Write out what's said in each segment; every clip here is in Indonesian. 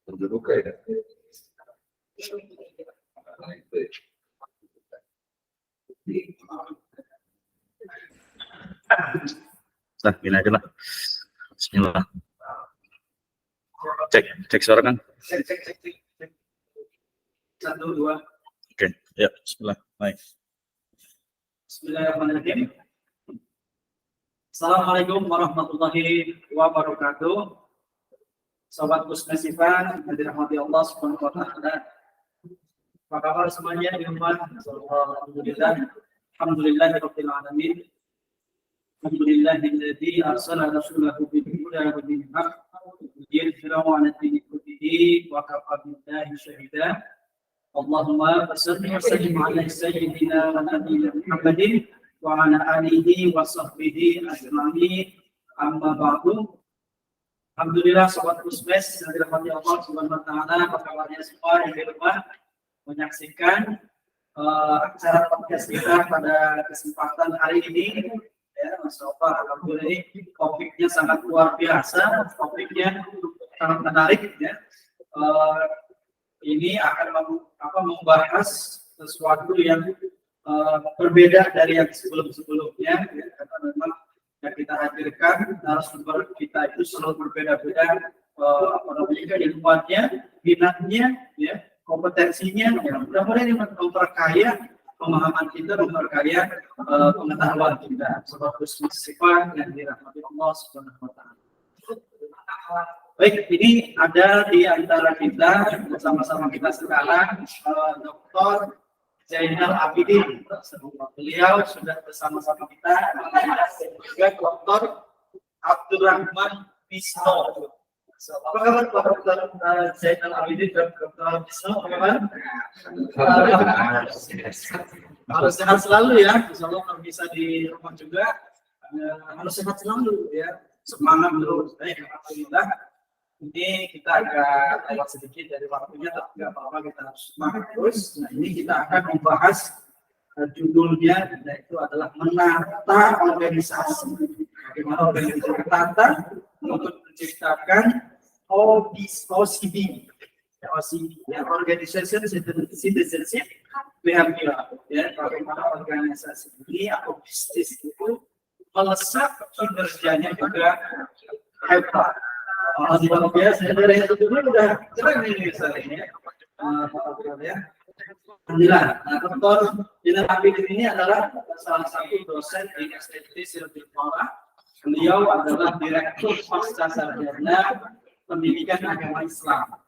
Terbuka ya. Nah, gini aja lah. Bismillah. Cek suara kan? Cek. 1, 2. Oke, ya, bismillah. Baik. Bismillahirrahmanirrahim. Assalamualaikum warahmatullahi wabarakatuh. Sobat Kusmesifa, yang dirahmati Allah Subhanahu wa taala. Apa kabar semuanya di rumah? Alhamdulillah. Alhamdulillahirabbil alamin. Alhamdulillahilladzi arsala rasulahu bil huda wa dinil haqq liyudhhirahu 'ala ad-dini kullihi wa kafa billahi shahida. Allahumma salli wa sallim 'ala sayyidina wa nabiyyina Muhammadin wa 'ala alihi wa sahbihi ajma'in. Amma ba'du. Alhamdulillah sobat Kusmes yang dirahmati Allah Subhanahu wa taala, apa kabarnya semua yang di rumah menyaksikan acara podcast kita pada kesempatan hari ini. Ya, Masya Allah, alhamdulillah ini topiknya sangat luar biasa, topiknya sangat menarik ya. Ini akan membahas sesuatu yang berbeda dari yang sebelum-sebelumnya ya, karena memang yang kita hadirkan narasumber kita itu selalu berbeda-beda keilmuannya, minatnya, ya, kompetensinya. Ya, mudah-mudahan ini memperkaya pemahaman kita, memperkaya pengetahuan kita. Sebab sifat yang dirahmati Allah Subhanahu wa taala. Baik, ini ada di antara kita bersama-sama kita sekarang Dr. Zainal Abidin. Beliau sudah bersama-sama kita juga Dr. Abdurrahman Bisno. Apa kabar Pak Dr. Zainal Abidin dan Dr. Bisno? Apa kabar? Harus sehat selalu ya. Insyaallah kalau bisa di rumah juga harus sehat selalu ya. Semangat terus. Alhamdulillah. Ini kita agak lewat sedikit dari waktunya, tapi nggak apa-apa, kita harus semangat terus. Nah, ini kita akan membahas judulnya, yaitu adalah menata organisasi. Bagaimana organisasi tertata untuk menciptakan OCD, ya, Organization Citizenship Behavior. Ya, bagaimana organisasi ini atau bisnis itu melesat kinerjanya juga hebat. Luar biasa, dari yang dulu udah keren ini misalnya ya. Alhamdulillah. Nah, Dr. Zainal Abidin ini adalah salah satu dosen di STT Sirpura. Beliau adalah Direktur Pasca Sarjana Pendidikan Agama Islam.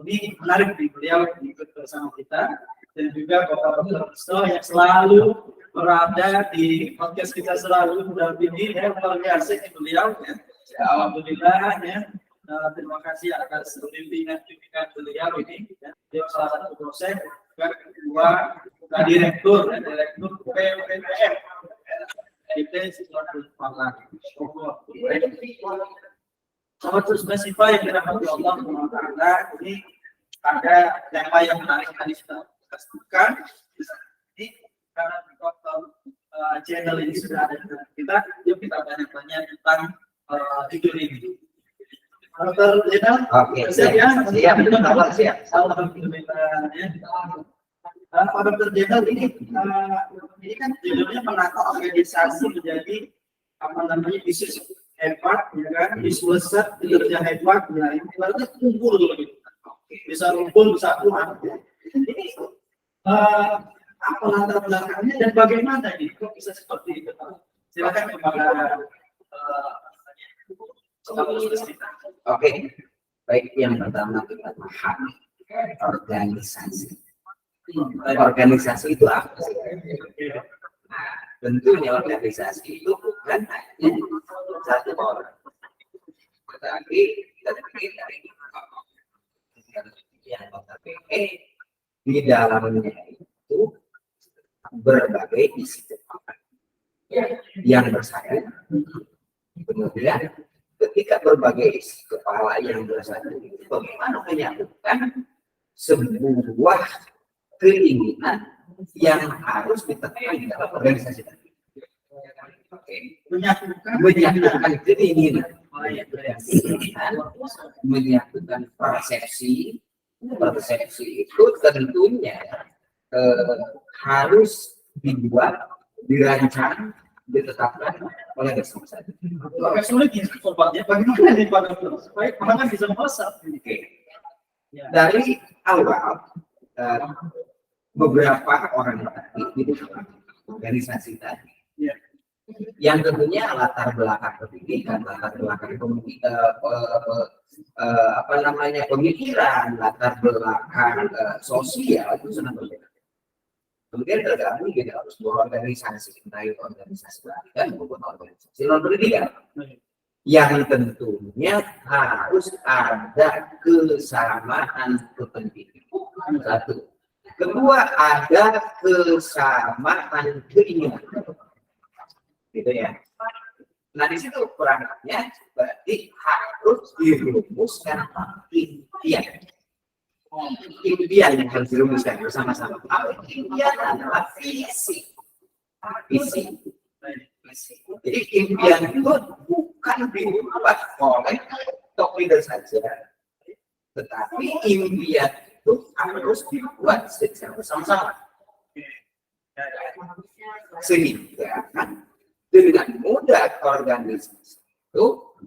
Ini menarik nih, beliau ikut bersama kita, dan juga Bapak Dr. Bisno yang selalu berada di podcast kita, selalu mendampingi ya, luar biasa beliau ya. Alhamdulillah ya. Terima kasih atas bimbingan beliau ini. Ya. Beliau salah satu dosen, juga kedua direktur PPPM. Itu sesuatu Sobat Kusmesifa yang dirahmati Allah Taala, ini ada tema yang menarik tadi kita sebutkan. Ini karena channel ini sudah ada di kita, yuk kita tanya-tanya tentang judul ini. Dr. Zainal, siap. Alhamdulillah. Pak Dr. Zainal, ini kan judulnya menata organisasi menjadi bisnis hebat, ya kan? Bisnis besar, kinerja hebat. Nah, ini ibaratnya kumpul gitu. Bisa kumpul, bisa kuat. Ini apa latar belakangnya dan bagaimana ini kok bisa seperti itu? Silakan kepada Oke, baik, yang pertama kita pahami organisasi. Organisasi itu apa sih? Tentunya organisasi itu bukan hanya satu orang, tetapi terdiri dari yang notabene di dalamnya itu berbagai isi yang bersatu. Kemudian ketika berbagai isi kepala yang bersatu itu bagaimana menyatukan sebuah keinginan yang harus ditekan di dalam organisasi tadi. Menyatukan keinginan, menyatukan persepsi itu tentunya harus dibuat, dirancang, ditetapkan oleh organisasi. Agak sulit ya sobatnya, bagaimana nih Pak Dokter supaya pelanggan bisa merasa. Dari awal beberapa orang tadi di organisasi tadi, yang tentunya latar belakang pendidikan, latar belakang pemikiran, latar belakang sosial itu sangat berbeda. Kemudian tergabung di dalam sebuah organisasi, entah itu organisasi pendidikan maupun organisasi non pendidikan, yang tentunya harus ada kesamaan kepentingan. Satu, kedua ada kesamaan keinginan, gitu ya. Nah di situ perangkatnya berarti harus dirumuskan impian yang harus dirumuskan bersama-sama. Impian adalah visi. Jadi impian itu bukan dibuat oleh top leader saja, tetapi impian itu harus dibuat secara bersama-sama, sehingga dengan mudah organisasi itu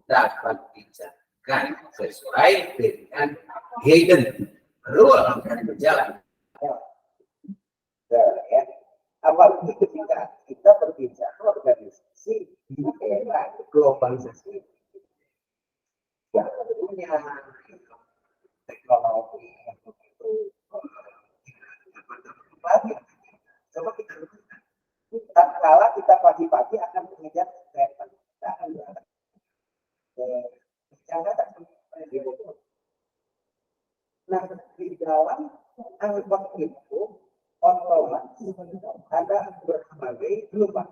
dapat dijalankan sesuai dengan guidance rule yang berjalan. Ya. Apalagi ketika kita berbicara organisasi di era globalisasi, ya tentunya teknologi yang begitu coba kita lakukan. Kala kita pagi-pagi akan mengejar kereta, kita akan berangkat ke Jakarta. Nah, di dalam angkot itu otomatis ada berbagai gelombang.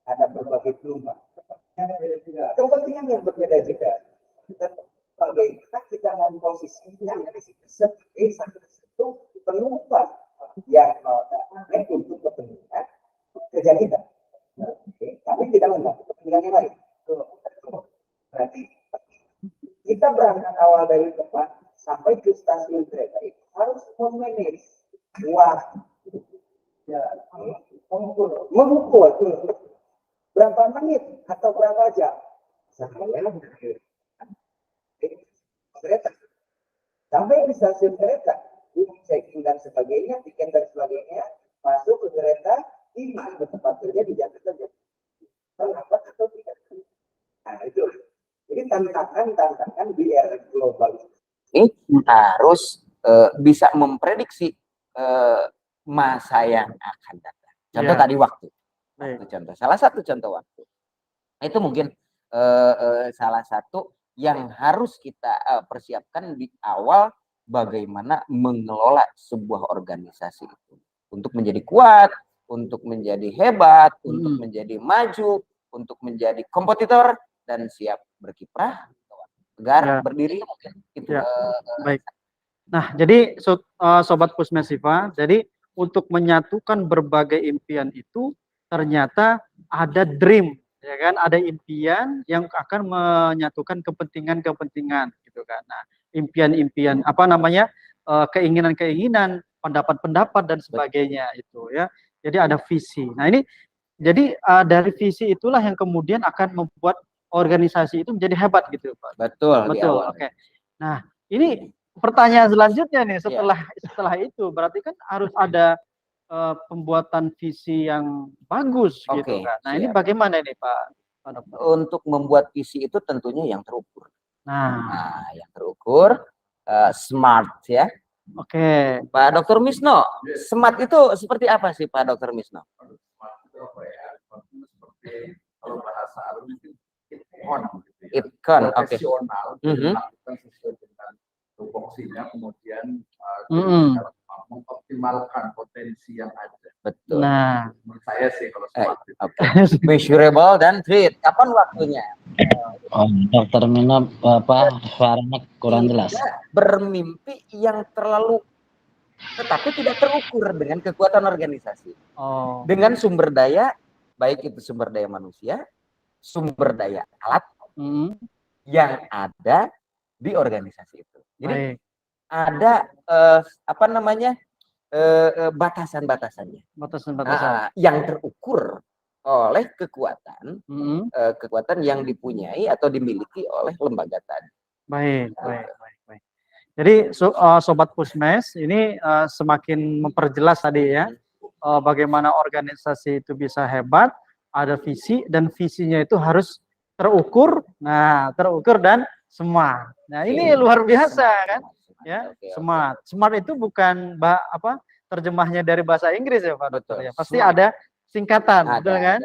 Ada berbagai gelombang. Kepentingan yang berbeda-beda. Bagaimana kita memposisikan sebagai satu penumpang yang untuk kepentingan kerja kita. Tapi tidak membantu kepentingan yang lain. Berarti kita berangkat awal dari tempat sampai ke stasiun kereta itu harus memanage waktu, mengukur berapa menit atau berapa jam sampai kereta, sampai di stasiun kereta, checking dan sebagainya, tiket dan sebagainya, masuk ke kereta, tiba ke tempat kerja di Jakarta. Terlambat atau tidak? Nah itu, jadi tantangan di era global ini harus bisa memprediksi masa yang akan datang. Contoh tadi waktu. Contoh, salah satu contoh waktu. Itu mungkin salah satu yang harus kita persiapkan di awal, bagaimana mengelola sebuah organisasi itu untuk menjadi kuat, untuk menjadi hebat, untuk menjadi maju, untuk menjadi kompetitor dan siap berkiprah agar berdiri mungkin itu. Baik. Nah, jadi sobat Pusmesiva, jadi untuk menyatukan berbagai impian itu ternyata ada dream, ya kan? Ada impian yang akan menyatukan kepentingan-kepentingan, gitu kan? Nah, impian-impian, keinginan-keinginan, pendapat-pendapat dan sebagainya itu, ya. Jadi ada visi. Nah, ini jadi dari visi itulah yang kemudian akan membuat organisasi itu menjadi hebat, gitu, Pak. Betul. Oke. Nah, ini pertanyaan selanjutnya nih, setelah itu berarti kan harus ada pembuatan visi yang bagus, gitu kan. Nah, ini bagaimana ini Pak Dokter? Untuk membuat visi itu tentunya yang terukur. Nah, yang terukur, smart ya. Oke. Pak Dokter Misno, smart itu seperti apa sih Pak Dokter Misno? Smart itu apa ya? Seperti kalau bahasa Arab itu Itkon, oke. Profesional, melakukan sesuai dengan tupoksinya, kemudian mengoptimalkan potensi yang ada. Betul. Nah, menurut saya sih kalau smart itu. Measurable dan treat. Kapan waktunya? Oh, Dokter Mino, apa suaranya kurang jelas. Tidak bermimpi yang terlalu tetapi tidak terukur dengan kekuatan organisasi. Oh. Dengan sumber daya, baik itu sumber daya manusia, sumber daya alat yang ada di organisasi itu. Jadi ada apa namanya batasan-batasannya. Batasan-batasan yang terukur oleh kekuatan kekuatan yang dipunyai atau dimiliki oleh lembaga tadi. Baik. Jadi Sobat Pusmes ini semakin memperjelas tadi ya bagaimana organisasi itu bisa hebat, ada visi dan visinya itu harus terukur. Nah, terukur dan smart. Nah, ini luar biasa kan? Ya, smart. Smart itu bukan terjemahnya dari bahasa Inggris ya Pak Dokter ya. Pasti ada singkatan, betul kan?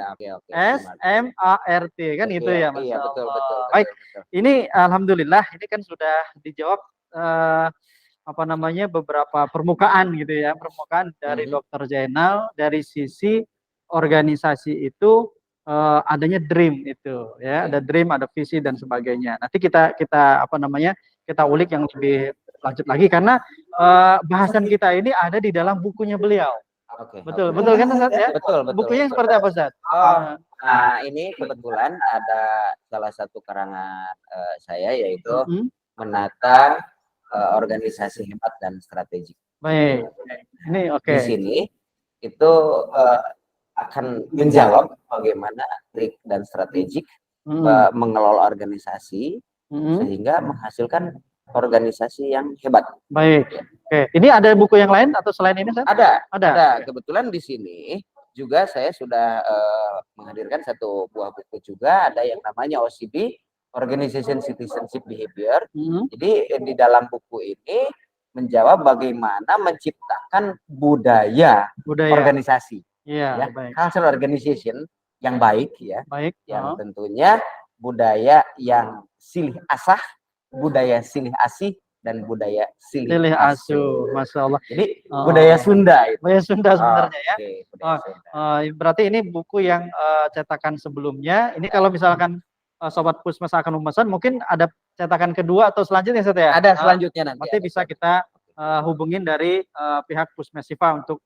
SMART kan itu ya Mas. Iya, betul. Baik. Ini alhamdulillah ini kan sudah dijawab beberapa permukaan gitu ya, permukaan dari Dokter Zainal dari sisi organisasi itu adanya dream itu ya, ada dream, ada visi dan sebagainya. Nanti kita ulik yang lebih lanjut lagi karena bahasan kita ini ada di dalam bukunya beliau. Betul kan Ustaz ya? Betul. Bukunya seperti apa Ustaz? Ini kebetulan ada salah satu karangan saya yaitu menata organisasi hebat dan strategik. Baik. Ini oke. Di sini itu akan menjawab bagaimana trik dan strategik mengelola organisasi sehingga menghasilkan organisasi yang hebat. Baik. Oke. Ini ada buku yang lain atau selain ini, Ustaz? Ada. Kebetulan di sini juga saya sudah menghadirkan satu buah buku juga, ada yang namanya OCB, Organization Citizenship Behavior. Jadi di dalam buku ini menjawab bagaimana menciptakan budaya. Organisasi. Iya, ya. Cultural organization yang baik ya. Baik. Yang tentunya budaya yang silih asah, budaya silih asih, dan budaya silih asuh. Masya Allah. Jadi budaya Sunda itu. Budaya Sunda sebenarnya ya. Sunda. Berarti ini buku yang cetakan sebelumnya. Ini kalau misalkan Sobat Pusmes akan memesan, mungkin ada cetakan kedua atau selanjutnya Ustaz ya? Ada selanjutnya nanti. Nanti bisa kita hubungin dari pihak Pusmesifa untuk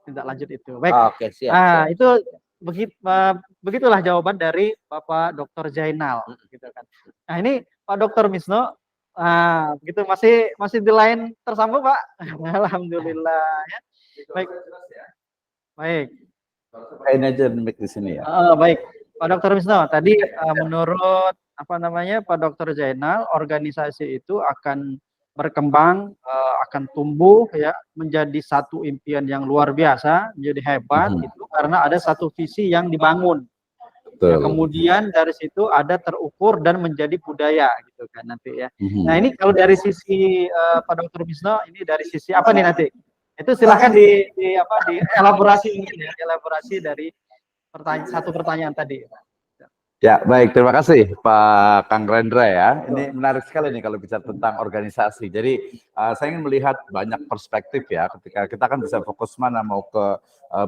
tindak lanjut itu. Baik. Oke, siap. Itu begitulah jawaban dari Bapak Dr. Zainal gitu kan. Nah, ini Pak Dr. Misno begitu masih di line tersambung Pak. Alhamdulillah ya. Baik. Kain aja mic di sini ya. Baik. Pak Dr. Misno, tadi menurut Pak Dr. Zainal, organisasi itu akan berkembang, akan tumbuh ya menjadi satu impian yang luar biasa, menjadi hebat itu karena ada satu visi yang dibangun. Ya, kemudian dari situ ada terukur dan menjadi budaya gitu kan nanti ya. Nah, ini kalau dari sisi Pak Dr. Misno, ini dari sisi apa nih nanti? Itu silakan di elaborasi mungkin ya, elaborasi dari satu pertanyaan tadi. Ya, baik. Terima kasih Pak Kang Rendra ya. Ini menarik sekali nih kalau bicara tentang organisasi. Jadi saya ingin melihat banyak perspektif ya. Ketika kita kan bisa fokus mana mau ke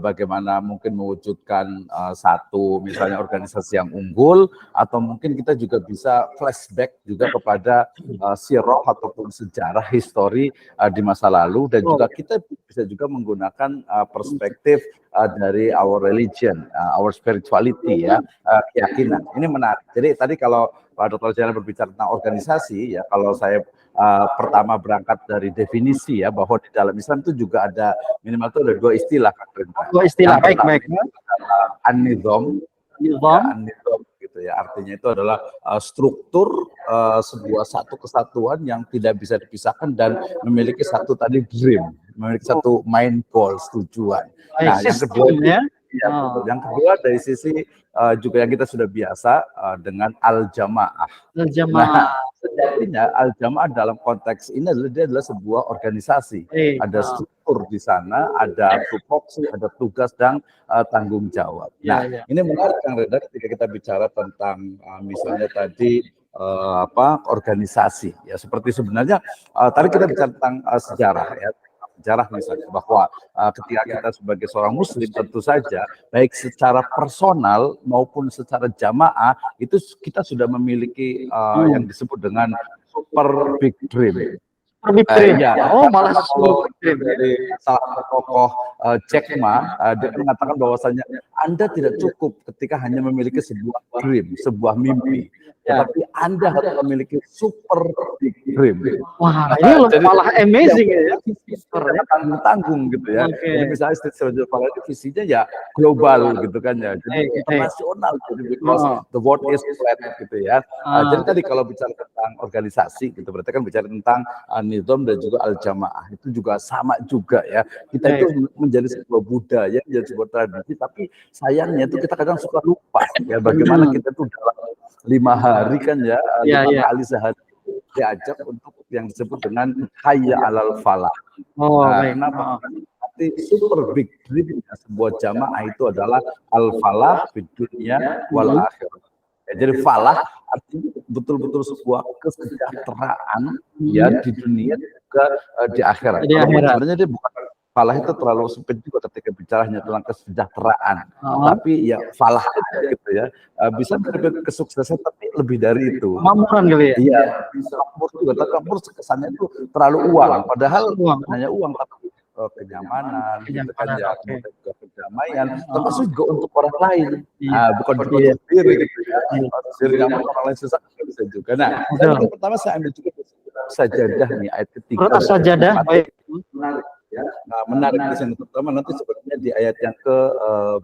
bagaimana mungkin mewujudkan satu misalnya organisasi yang unggul, atau mungkin kita juga bisa flashback juga kepada sirah ataupun sejarah histori di masa lalu, dan juga kita bisa juga menggunakan perspektif dari our religion, our spirituality ya, keyakinan. Ini menarik. Jadi tadi kalau Pak Dr. Zainal berbicara tentang organisasi ya, kalau saya pertama berangkat dari definisi ya, bahwa di dalam Islam itu juga ada minimal itu ada dua istilah kan. Dua istilah, baik. An-nizam gitu ya, artinya itu adalah struktur sebuah satu kesatuan yang tidak bisa dipisahkan dan memiliki satu tadi dream, memiliki satu main goals, tujuan. Nah, yang kedua yang kedua dari sisi juga yang kita sudah biasa dengan al-jamaah. Nah, sejatinya al-jamaah dalam konteks ini adalah sebuah organisasi. Ada struktur di sana, ada tupoksi, ada tugas dan tanggung jawab. Nah, ini menarik Kang Reda ketika kita bicara tentang misalnya tadi organisasi ya, seperti sebenarnya tadi kita bicara tentang sejarah ya. sejarah misalnya bahwa ketika kita sebagai seorang muslim tentu saja baik secara personal maupun secara jamaah itu kita sudah memiliki yang disebut dengan super big dream. Big dream. Ya, Oh, malah kalau super dream. dari salah satu tokoh Jack Ma, dia mengatakan bahwasanya Anda tidak cukup ketika hanya memiliki sebuah dream, sebuah mimpi, tetapi Anda harus memiliki super big dream. Wah, ini Jadi, malah amazing ya. Tanggung gitu ya. Oke. Jadi misalnya State Survival itu visinya ya global gitu kan ya. Jadi Oke. internasional jadi because the world is flat gitu ya. Jadi tadi kalau bicara tentang organisasi gitu berarti kan bicara tentang nizam dan juga al-jamaah itu juga sama juga ya. Kita itu menjadi sebuah budaya, menjadi sebuah tradisi tapi sayangnya itu kita kadang suka lupa ya bagaimana kita tuh dalam 5 hari kan ya, 5 kali sehari diajak untuk yang disebut dengan hayya alal falah. Oh, baik. Kenapa? Nanti super big dream sebuah jamaah itu adalah al falah di dunia wal akhirah. Ya, jadi falah artinya betul-betul sebuah kesejahteraan ya di dunia juga di akhirat. Sebenarnya dia bukan falah itu terlalu sempit juga ketika bicara hanya tentang kesejahteraan. Tapi ya falah gitu ya. Bisa mencapai kesuksesan tapi lebih dari itu. Makmuran kali ya? Iya, bisa makmur juga. Tapi makmur kesannya itu terlalu uang. Padahal hanya uang tapi kenyamanan, gitu kan ya, kemudian juga kedamaian, termasuk juga untuk orang lain. Bukan untuk sendiri gitu ya. Sendiri nyaman orang lain susah bisa juga. Nah, yang pertama saya ambil juga sajadah nih ayat ketiga. Sajadah, baik. Ya, nah, menarik di sini terutama nanti sebenarnya di ayat yang ke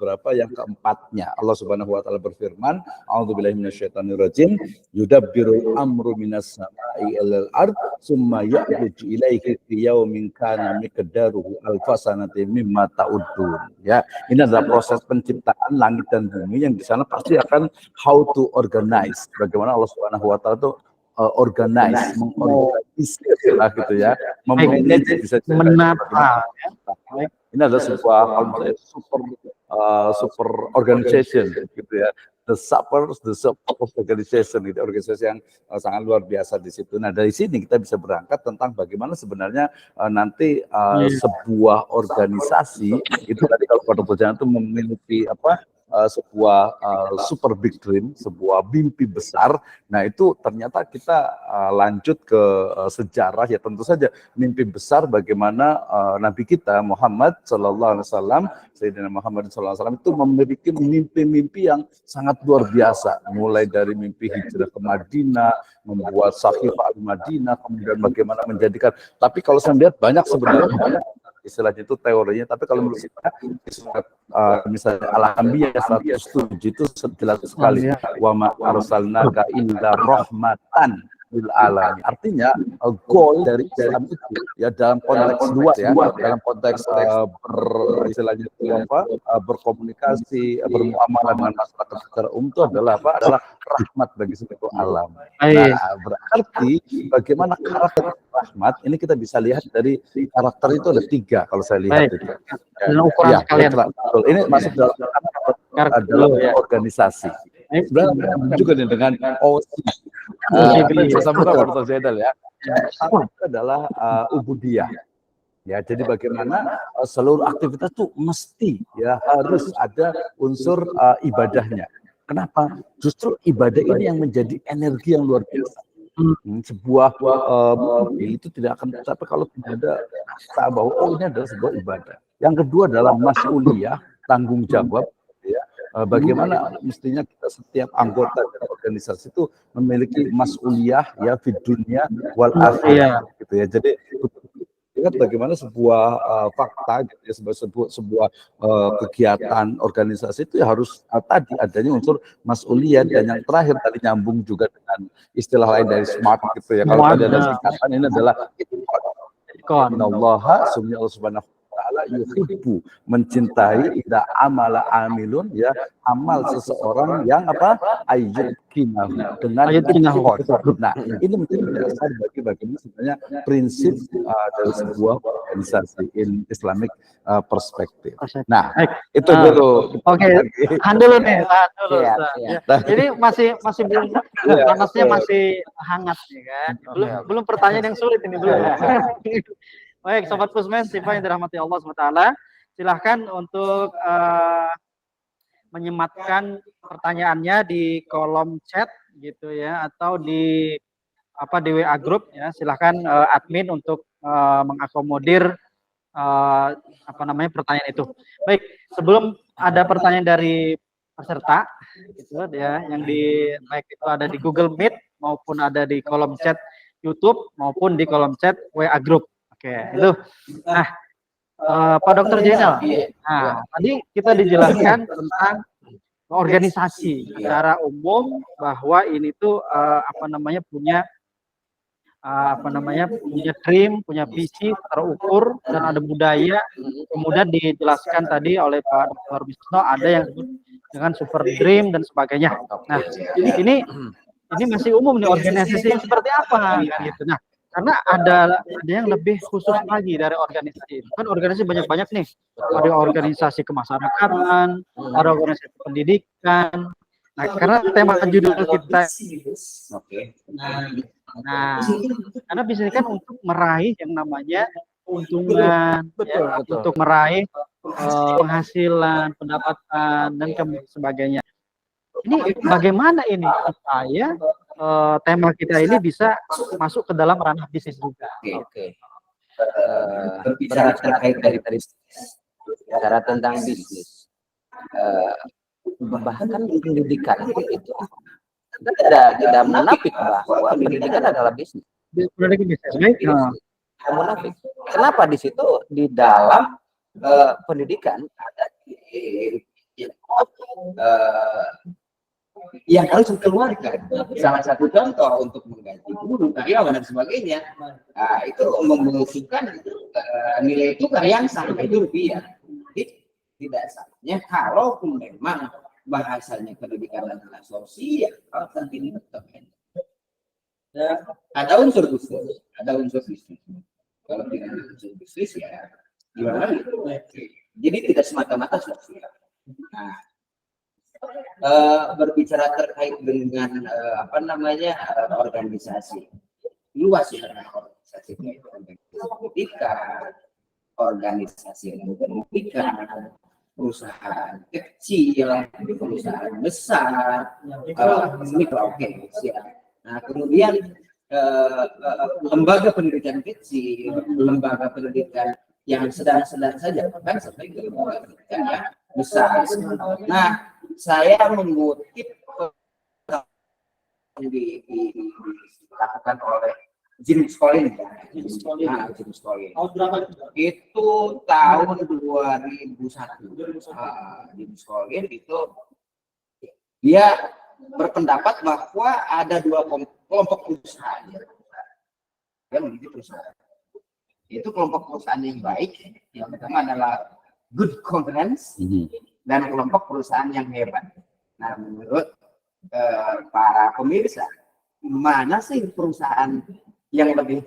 berapa yang keempatnya Allah Subhanahu wa taala berfirman a'udzubillahi minasyaitonirrajim yudabbirul amru minas sama'i ilal ard summa ya'ruju ilaihi fi yaumin kana miqdaruhu alfasanati mimma ta'udun. Ya, ini adalah proses penciptaan langit dan bumi yang di sana pasti akan how to organize, bagaimana Allah Subhanahu wa taala itu organize, mengorganisir lah gitu ya, memanage bisa menata. Ini adalah sebuah super organization gitu ya, the super organization gitu, organisasi yang sangat luar biasa di situ. Nah dari sini kita bisa berangkat tentang bagaimana sebenarnya nanti sebuah organisasi itu tadi kalau pada perjalanan itu memiliki apa? Sebuah super big dream, sebuah mimpi besar. Nah itu ternyata kita lanjut ke sejarah ya tentu saja mimpi besar bagaimana Nabi kita Muhammad Sallallahu Alaihi Wasallam, Sayyidina Muhammad Sallallahu Alaihi Wasallam itu memiliki mimpi-mimpi yang sangat luar biasa. Mulai dari mimpi hijrah ke Madinah, membuat Sahifah al-Madinah, kemudian bagaimana menjadikan. Tapi kalau saya lihat banyak sebenarnya istilahnya itu teorinya, tapi kalau menurut saya misalnya Al-Anbiya 107 itu jelas sekali wa ma arsalnaka illa rahmatan lil alamin. Artinya goal dari Islam itu ya dalam konteks luas ya, dalam konteks istilahnya itu apa berkomunikasi, bermuamalah dengan masyarakat secara umum itu adalah apa? Adalah rahmat bagi seluruh alam. Nah, berarti bagaimana karakter rahmat ini kita bisa lihat dari karakter itu ada 3 kalau saya lihat itu. Dan ukuran sekalian. Betul. Ini masuk dalam organisasi. Sebenarnya juga dengan OSI. Saya sambungkan Pak Zaidal ya. Itu adalah ubudiyah. Ya, jadi bagaimana seluruh aktivitas itu mesti ya harus ada unsur ibadahnya. Kenapa? Justru ibadah ini yang menjadi energi yang luar biasa. Sebuah itu tidak akan tercapai kalau tidak ada rasa bahwa ini adalah sebuah ibadah. Yang kedua adalah mas'uliyah, tanggung jawab. Bagaimana mestinya kita setiap anggota dari organisasi itu memiliki mas'uliyah ya di dunia wal akhirah gitu ya. Jadi lihat bagaimana sebuah fakta gitu ya, sebuah kegiatan organisasi itu ya harus tadi adanya unsur mas'uliyah, dan yang terakhir tadi nyambung juga dengan istilah lain dari smart gitu ya. Kalau tadi ada singkatan ini adalah innallaha Allah Subhanahu ta'ala yuhibbu, mencintai idza amala amilun ya, amal seseorang yang apa ayyukinahu dengan ikhlas. Nah ini menjadi dasar bagi bagaimana sebenarnya prinsip dari sebuah organisasi in Islamic perspektif. Nah itu dulu. Oke, tahan dulu nih, tahan dulu. Jadi masih belum panasnya masih hangat ya kan. Belum pertanyaan yang sulit ini belum. Baik, Sobat Pusmes, Siva yang dirahmati Allah SWT, silahkan untuk menyematkan pertanyaannya di kolom chat gitu ya, atau di WA group ya. Silahkan admin untuk mengakomodir pertanyaan itu. Baik, sebelum ada pertanyaan dari peserta gitu ya, yang baik itu ada di Google Meet maupun ada di kolom chat YouTube maupun di kolom chat WA group. Oke, itu. Nah, Pak Dr. Jenal, nah tadi kita dijelaskan tentang organisasi secara umum, bahwa ini tuh punya punya dream, punya visi terukur, dan ada budaya. Kemudian dijelaskan tadi oleh Pak Dr. Wisno, ada yang disebut dengan super dream dan sebagainya. Nah, ini masih umum nih, organisasi yang seperti apa gitu. Nah, karena ada yang lebih khusus lagi dari organisasi. Kan organisasi banyak-banyak nih. Ada organisasi kemasyarakatan, ada organisasi pendidikan. Nah, karena tema judul kita, nah, karena bisnis kan untuk meraih yang namanya keuntungan, ya, untuk meraih penghasilan, pendapatan, dan sebagainya. Ini bagaimana ini supaya tema kita ini bisa masuk ke dalam ranah bisnis juga? Oke. Berbicara terkait dari bicara tentang bisnis, bahkan pendidikan itu tidak munafik bahwa pendidikan adalah bisnis. Tidak munafik. Kenapa di situ di dalam pendidikan ada yang harus dikeluarkan. Salah satu contoh untuk menggaji guru, karyawan dan sebagainya, itu membutuhkan nilai tukar yang sama, itu rupiah. Jadi tidak salahnya kalaupun memang bahasanya pendidikan adalah sosial, tapi ini tetap ada unsur bisnis, Kalau tidak ada unsur bisnis ya gimana gitu. Jadi tidak semata-mata sosial. Nah, berbicara terkait dengan organisasi luas ya, organisasi pendidikan, organisasi yang pendidikan, perusahaan kecil, perusahaan besar, mikro, ya. Nah, kemudian lembaga pendidikan kecil, lembaga pendidikan yang sedang-sedang saja, bahkan sampai ke lembaga pendidikan yang besar. Nah, saya mengutip dilakukan oleh James Collins. James Collins. Itu tahun 2001. James Collins itu dia berpendapat bahwa ada dua kelompok perusahaan yang menjadi perusahaan. Itu kelompok perusahaan yang baik. Yang pertama adalah good governance dan kelompok perusahaan yang hebat. Nah, menurut para pemirsa, mana sih perusahaan yang lebih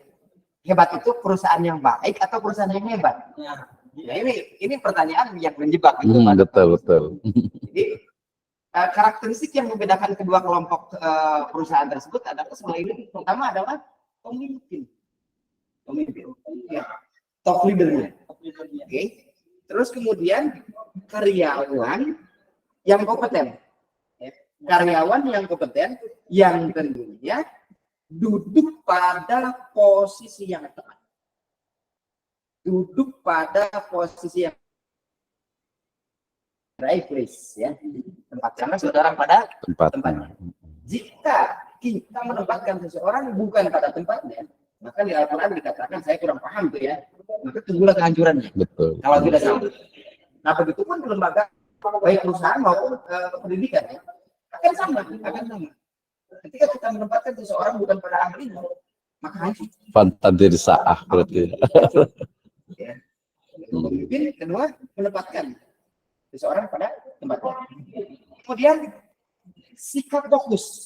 hebat, itu perusahaan yang baik atau perusahaan yang hebat? Ya, ini pertanyaan yang menjebak. Betul. Jadi karakteristik yang membedakan kedua kelompok perusahaan tersebut adalah selain pertama adalah pemimpin, ya, top leadernya. Oke. Terus kemudian karyawan yang kompeten, karyawan yang kompeten yang tentunya duduk pada posisi yang tepat, right place, ya, tempatkan seseorang pada tempatnya. Jika kita menempatkan seseorang bukan pada tempatnya, maka di Al-Quran dikatakan, saya kurang paham tuh ya, maka tunggulah kehancurannya. Betul. Kalau tidak salah. Nah, begitu pun di lembaga baik perusahaan maupun pendidikan, ya, akan sama. Ketika kita menempatkan seseorang bukan pada ahlinya, maka hancur. Fantadir sa'ah berarti. Ya. Pemimpin kedua menempatkan seseorang pada tempatnya. Kemudian sikap fokus,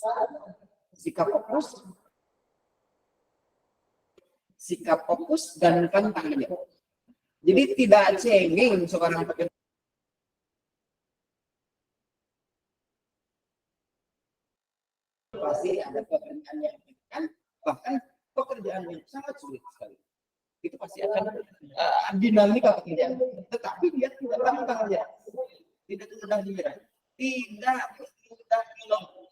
dan tanggung jawab. Jadi tidak cengeng seorang pekerja. Pasti ada pekerjaan yang bahkan pekerjaan yang sangat sulit sekali. Itu pasti akan dinamika pekerjaan. Tetapi dia tidak gampang ya, tidak mudah menyerah, tidak mudah menolong.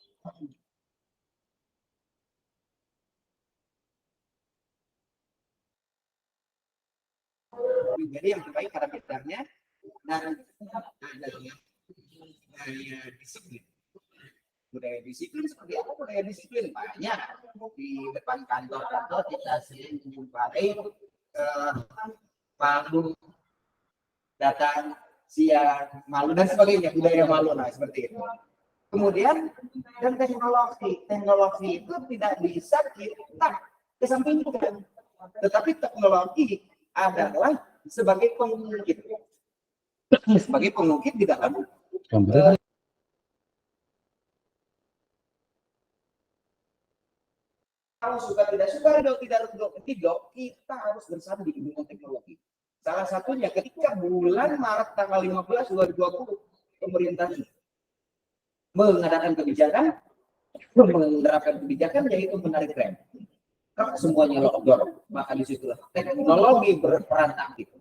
Jadi yang terbaik parameternya dan budaya disiplin. Budaya disiplin seperti apa? Budaya disiplin banyak di depan kantor-kantor kita sering menjumpai malu datang siang, malu dan sebagainya, budaya malu lah seperti itu. Kemudian dan teknologi itu tidak bisa kita kesampingkan, tetapi teknologi adalah sebagai pengungkit di dalam kalau suka tidak suka, tidak, kita harus bersama di dunia teknologi. Salah satunya ketika bulan Maret tanggal 15 2020 pemerintah mengadakan kebijakan, menerapkan kebijakan yaitu menarik rem. Karena semuanya lockdown, maka disitulah teknologi berperan aktif.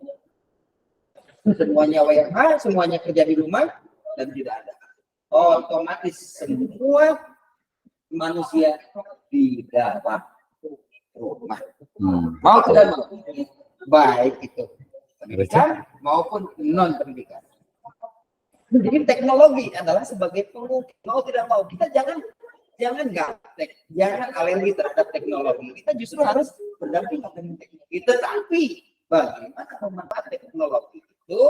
Semuanya WFH, semuanya kerja di rumah dan tidak ada. Otomatis semua manusia di dalam rumah. Mau tidak mau, baik itu pendidikan maupun non pendidikan. Jadi teknologi adalah sebagai pengukir. Mau tidak mau kita jangan gaptek, jangan alergi terhadap teknologi. Kita justru harus berdampingan dengan teknologi. Tetapi bagaimana memanfaatkan teknologi itu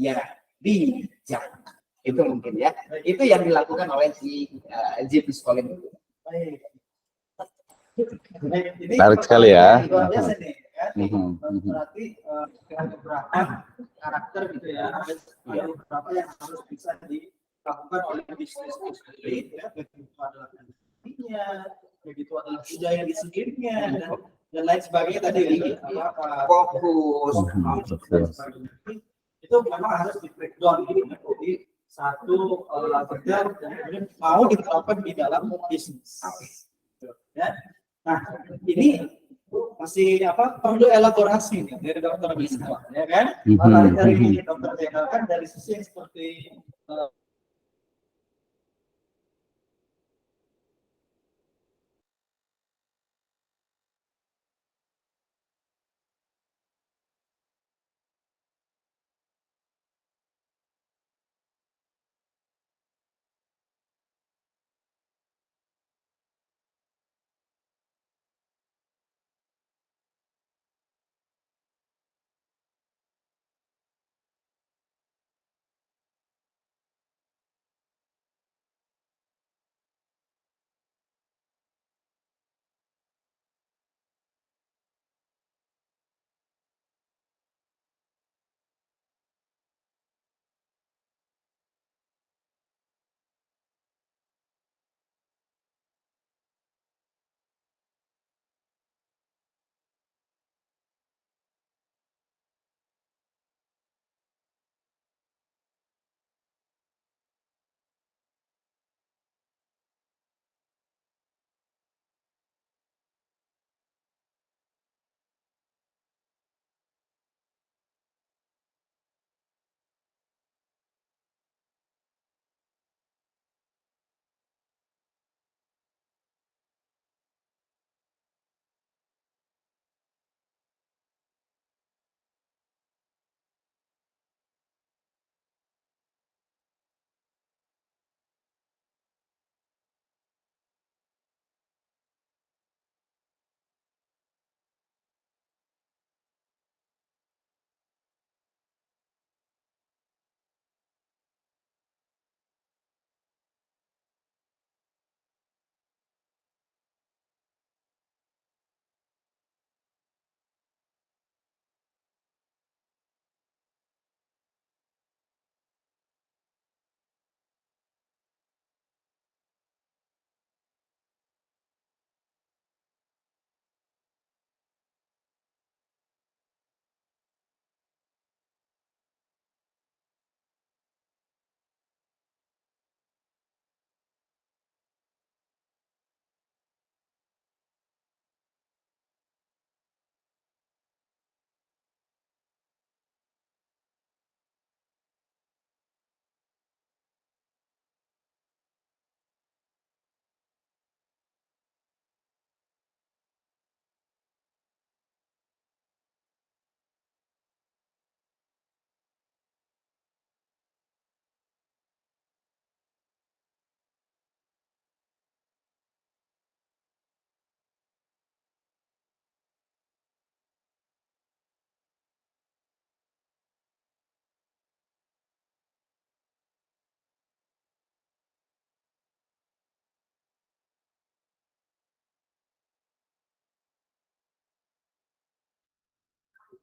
ya bijak. Itu mungkin ya. Itu yang dilakukan oleh si J.P. Collins. Menarik sekali ya. Berarti beberapa karakter gitu ya, ada beberapa yang harus bisa dilakukan oleh bisnis sendiri ya, begitu adalah teknologinya, begitu adalah budaya di sendirinya dan lain sebagainya tadi fokus itu memang harus di breakdown jadi satu kerja dan mau diterapkan di dalam bisnis ya. Nah ini masih perlu elaborasi nih dari dokter Bisma ya kan dari dokter Zena kan dari sisi yang seperti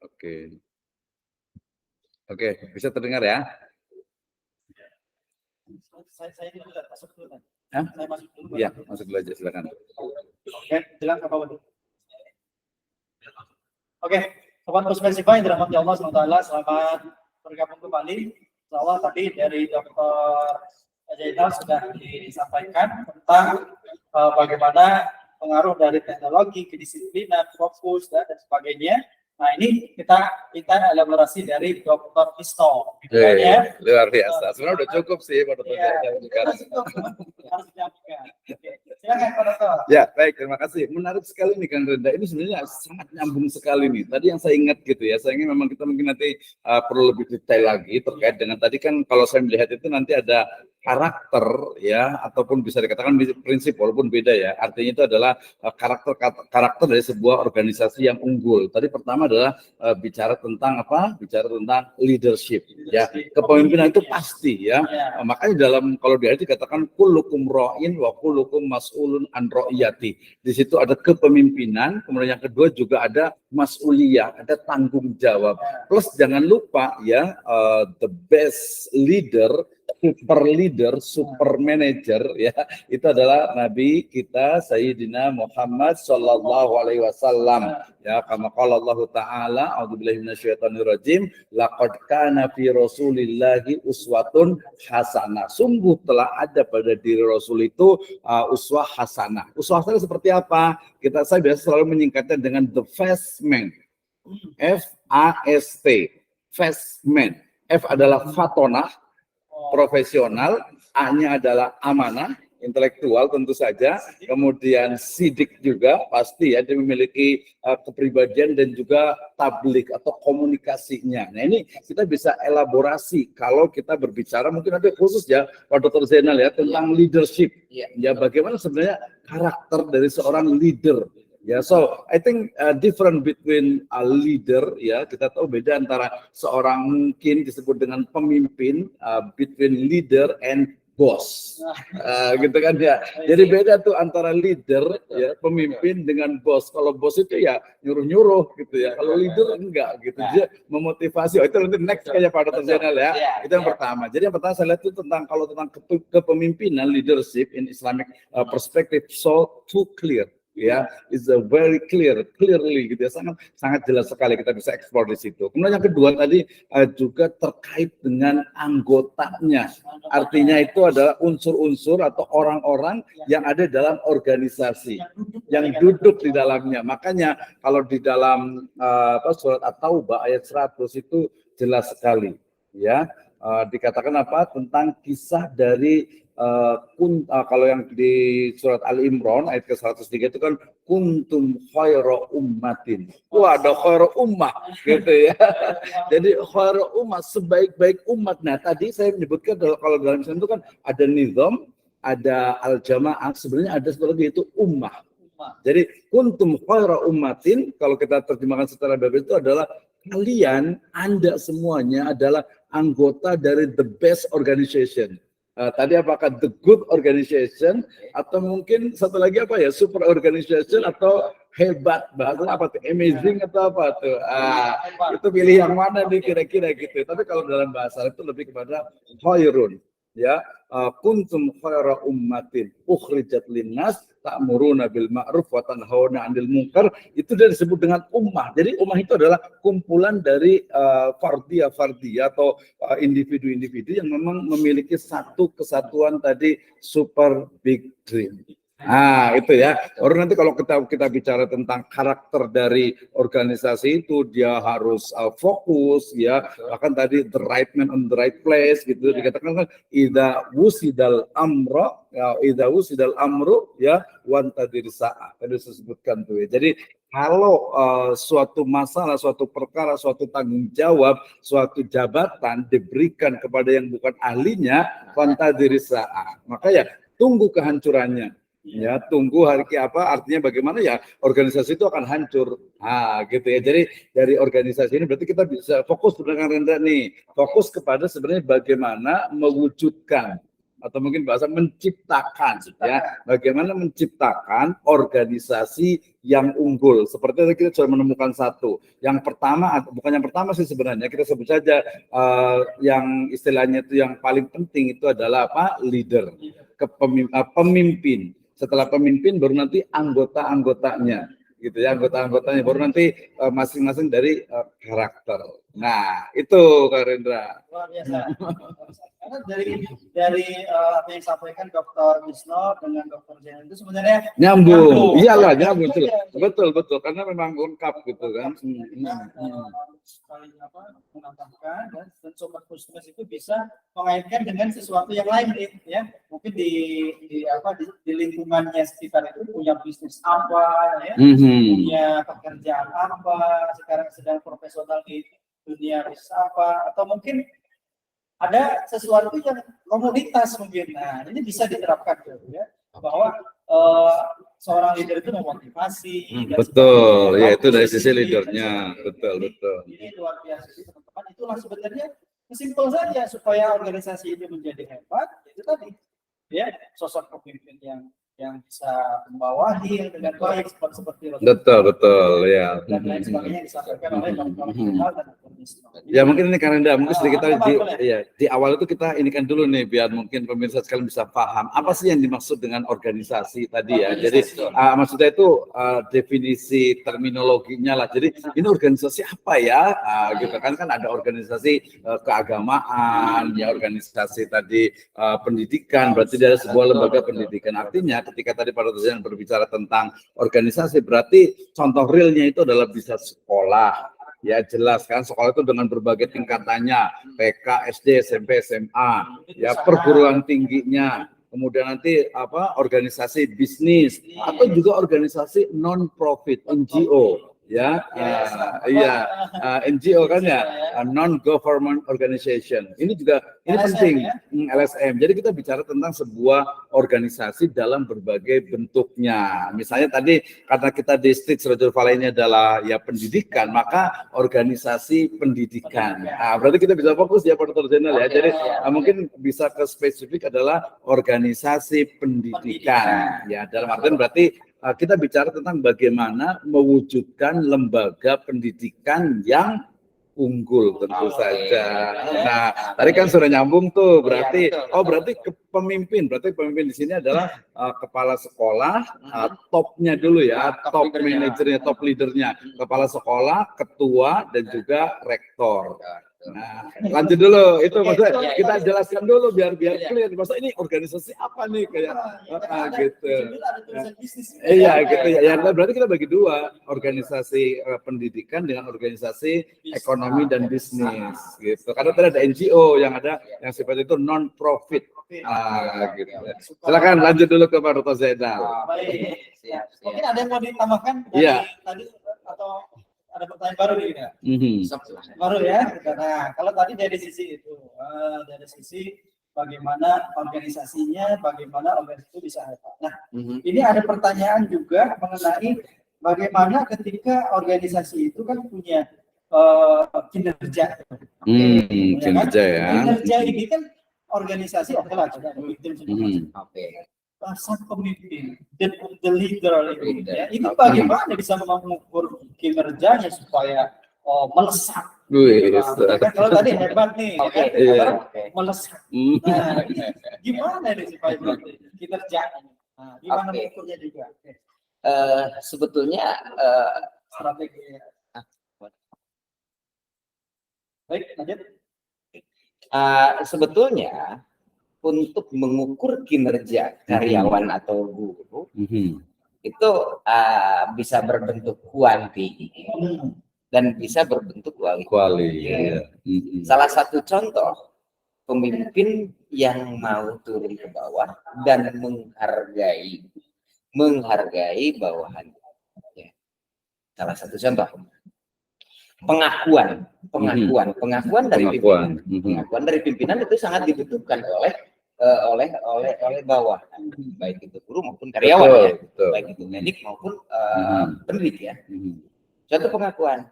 Oke. Oke, bisa terdengar ya? Saya dulu nggak masuk dulu kan? Hah? Saya masuk dulu. Iya, masuk dulu aja, silakan. Oke, silakan Pak Waduh. Oke, Sobat Pusmesifa yang dirahmati Allah SWT, selamat bergabung kembali. Insya tadi dari Dr. Zainal sudah disampaikan tentang bagaimana pengaruh dari teknologi, kedisiplinan, fokus, dan sebagainya. Nah, ini kita elaborasi dari Dr. Isto. Gitu kan, ya. Luar biasa. Sebenarnya udah cukup sih, Pak Dr. Harus dilakukan. Oke, silakan Pak Dr. Ya, baik, terima kasih. Menarik sekali nih Kang Renda. Ini sebenarnya sangat nyambung sekali nih. Tadi yang saya ingat gitu ya, saya ingin memang kita mungkin nanti perlu lebih detail lagi terkait dengan tadi kan kalau saya melihat itu nanti ada karakter ya, ataupun bisa dikatakan prinsip walaupun beda ya. Artinya itu adalah karakter dari sebuah organisasi yang unggul. Tadi pertama adalah bicara tentang apa? Bicara tentang leadership ya. Kepemimpinan itu pasti ya. Makanya dalam kalau di ayat dikatakan kullukum ra'in wa kullukum mas'ulun an ra'iyati. Di situ ada kepemimpinan, kemudian yang kedua juga ada mas'uliyah, ada tanggung jawab. Plus jangan lupa ya, the best leader, super leader, super manager ya, itu adalah Nabi kita Sayyidina Muhammad sallallahu alaihi wasallam ya, kama qala Allah taala a'udzubillahi minasyaitonir rajim laqad kana fi rasulillahi uswatun hasanah. Sungguh telah ada pada diri Rasul itu uswah hasanah. Uswah hasanah seperti apa? Saya biasa selalu menyingkatnya dengan the fast man. FAST, fast man. F adalah fatonah, profesional, A-nya adalah amanah, intelektual tentu saja, kemudian sidik juga pasti ya, dia memiliki kepribadian dan juga tablik atau komunikasinya. Nah ini kita bisa elaborasi kalau kita berbicara mungkin nanti khusus ya Pak Dr. Zainal ya tentang leadership. Ya bagaimana sebenarnya karakter dari seorang leader. Ya, so I think different between a leader, ya kita tahu beda antara seorang mungkin disebut dengan pemimpin, between leader and boss, gitu kan ya. Jadi beda tuh antara leader, ya pemimpin dengan bos. Kalau bos itu ya nyuruh-nyuruh gitu ya. Kalau leader enggak gitu, dia memotivasi. Oh, itu nanti next kayak Pak Dr. Zainal ya. Itu yang pertama. Jadi yang pertama saya lihat itu tentang kalau tentang kepemimpinan, leadership in Islamic perspective, so too clear. Ya, is a very clearly gitu ya, sangat jelas sekali kita bisa eksplor di situ. Kemudian yang kedua tadi juga terkait dengan anggotanya, artinya itu adalah unsur-unsur atau orang-orang yang ada dalam organisasi, yang duduk di dalamnya. Makanya kalau di dalam surat At-Taubah ayat 100 itu jelas sekali, ya dikatakan apa tentang kisah dari kalau yang di surat Al-Imran ayat ke-103 itu kan kuntum khaira ummatin. Wah, ada khaira ummah gitu ya. Jadi khaira ummah, sebaik-baik umat. Nah, tadi saya menyebutkan kalau dalam Islam itu kan ada nizam, ada al-jamaah, sebenarnya ada satu lagi itu ummah. Jadi kuntum khaira ummatin kalau kita terjemahkan secara bebas itu adalah kalian, Anda semuanya adalah anggota dari the best organization. Tadi apakah the good organization atau mungkin satu lagi apa ya, super organization atau hebat, bahasanya apa tuh, amazing atau apa tuh, itu pilih yang mana nih kira-kira gitu. Tapi kalau dalam bahasa itu lebih kepada khairun, ya kuntum khaira ummatin ukhrijat linnas ta'muruna bil ma'ruf wa tanhauna 'anil munkar. Itu dia disebut dengan ummah. Jadi ummah itu adalah kumpulan dari fardiyah atau individu-individu yang memang memiliki satu kesatuan tadi, super big dream. Nah, itu ya. Orang nanti kalau kita bicara tentang karakter dari organisasi itu, dia harus fokus ya. Bahkan tadi the right man on the right place gitu dikatakan kan idza wusidal amru ya wantadir sa'a. Tadi disebutkan tuh ya. Jadi kalau suatu masalah, suatu perkara, suatu tanggung jawab, suatu jabatan diberikan kepada yang bukan ahlinya, wantadir sa'a. Maka ya tunggu kehancurannya. Ya, tunggu hari apa, artinya bagaimana ya organisasi itu akan hancur. Gitu ya. Jadi dari organisasi ini berarti kita bisa fokus dengan rendah nih, fokus kepada sebenarnya bagaimana mewujudkan atau mungkin bahasa menciptakan ya, bagaimana menciptakan organisasi yang unggul. Seperti itu kita sudah menemukan satu. Yang pertama, bukan yang pertama sih sebenarnya, kita sebut saja yang istilahnya itu yang paling penting itu adalah apa? Leader, pemimpin. Setelah pemimpin baru nanti anggota-anggotanya, gitu ya, anggota-anggotanya baru nanti masing-masing dari karakter. Nah, itu Kak Rendra. Luar biasa. Karena dari apa yang disampaikan Dr. Wisno dengan Dr. Zainal itu sebenarnya Nyambung. Iyalah, nyambung. Betul. Karena memang lengkap gitu kan. Saling menambahkan dan sobat Pusmes itu bisa mengaitkan dengan sesuatu yang lain ya. Mungkin di lingkungannya sekitar itu punya bisnis apa ya, punya pekerjaan apa, sekarang sedang profesional di dunia bisnis apa, atau mungkin ada sesuatu yang komunitas mungkin. Nah, ini bisa diterapkan ya, bahwa seorang leader itu memotivasi. Betul, ya itu dari sisi leadernya. Betul. Ini luar biasa sih teman-teman. Itulah sebenarnya simpel saja supaya organisasi ini menjadi hebat. Itu tadi, ya, sosok pemimpin yang bisa membawahi dengan baik seperti betul ya. Dan lain sebagainya disampaikan oleh Dr. Zainal dan Dr. Wisno. Ya mungkin ini karena mungkin sedikit di awal itu kita ini kan dulu nih biar mungkin pemirsa sekalian bisa paham apa sih yang dimaksud dengan organisasi tadi ya. Jadi maksudnya itu definisi terminologinya lah. Jadi ini organisasi apa ya? Gitu kan ada organisasi keagamaan, ya organisasi tadi pendidikan, berarti dia sebuah lembaga pendidikan. Artinya ketika tadi Pak Dr. Zainal berbicara tentang organisasi, berarti contoh realnya itu adalah bisa sekolah. Ya jelas kan, sekolah itu dengan berbagai tingkatannya, TK, SD, SMP, SMA, ya perguruan tingginya, kemudian nanti organisasi bisnis atau juga organisasi non profit NGO. Ya, NGO kan ya, non government organization. Ini juga penting, LSM. Jadi kita bicara tentang sebuah organisasi dalam berbagai bentuknya. Misalnya tadi karena kita distrik Raja Valley ini adalah ya pendidikan, maka organisasi pendidikan. Nah, berarti kita bisa fokus ya Pak Dr. Zainal ya. Jadi mungkin bisa ke spesifik adalah organisasi pendidikan. Ya, dalam artian berarti kita bicara tentang bagaimana mewujudkan lembaga pendidikan yang unggul tentu saja. Nah, tadi kan sudah nyambung tuh, berarti pemimpin di sini adalah kepala sekolah, topnya dulu ya, top manajernya, top leadernya, kepala sekolah, ketua dan juga rektor. Nah, lanjut dulu itu maksudnya kita jelaskan dulu biar clear. Maksudnya ini organisasi apa nih kayak gitu. Iya gitu ya. Ya berarti kita bagi dua, organisasi pendidikan dengan organisasi ekonomi dan bisnis gitu. Karena tadi ada NGO yang sifatnya itu non profit. Gitu. Silakan lanjut dulu ke Pak Dr. Zainal. Mungkin ada yang mau ditambahkan tadi atau ada pertanyaan baru nih ya? Baru ya. Nah, kalau tadi dari sisi itu, dari sisi bagaimana organisasinya, bagaimana organisasi itu bisa hebat. Nah, ini ada pertanyaan juga mengenai bagaimana ketika organisasi itu kan punya kinerja. Kinerja ya. Kinerja ini kan organisasi oke lah, ada tim. Sang pemimpin, the leader ini, ya, itu bagaimana bisa mengukur kinerjanya supaya melesat. Kalau tadi hebat nih, melesat. Nah, gimana nih supaya kinerjanya? Nah, gimana mengukurnya juga? Sebetulnya strategi. Baik, lanjut. Sebetulnya untuk mengukur kinerja karyawan atau guru itu bisa berbentuk kuanti dan bisa berbentuk kuali. Salah satu contoh pemimpin yang mau turun ke bawah dan menghargai bawahan. Ya. Salah satu contoh pengakuan dari pimpinan itu sangat dibutuhkan oleh bawah, baik itu guru maupun karyawan, baik itu teknik maupun pendidik ya. Contoh pengakuan,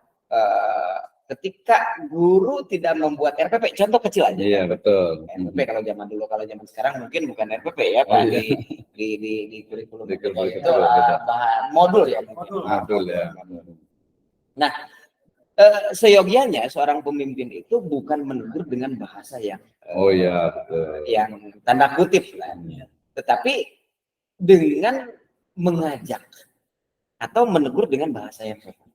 ketika guru tidak membuat RPP, contoh kecil aja. Iya, betul. RPP kalau zaman dulu, kalau zaman sekarang mungkin bukan RPP ya, Pak. Di kurikulum Di itu kurikulum beda. bahan modul ya. Modul ya. Nah, seyogianya seorang pemimpin itu bukan menegur dengan bahasa yang Oh iya, betul. yang tanda kutip lah, tetapi dengan mengajak atau menegur dengan bahasa yang sopan,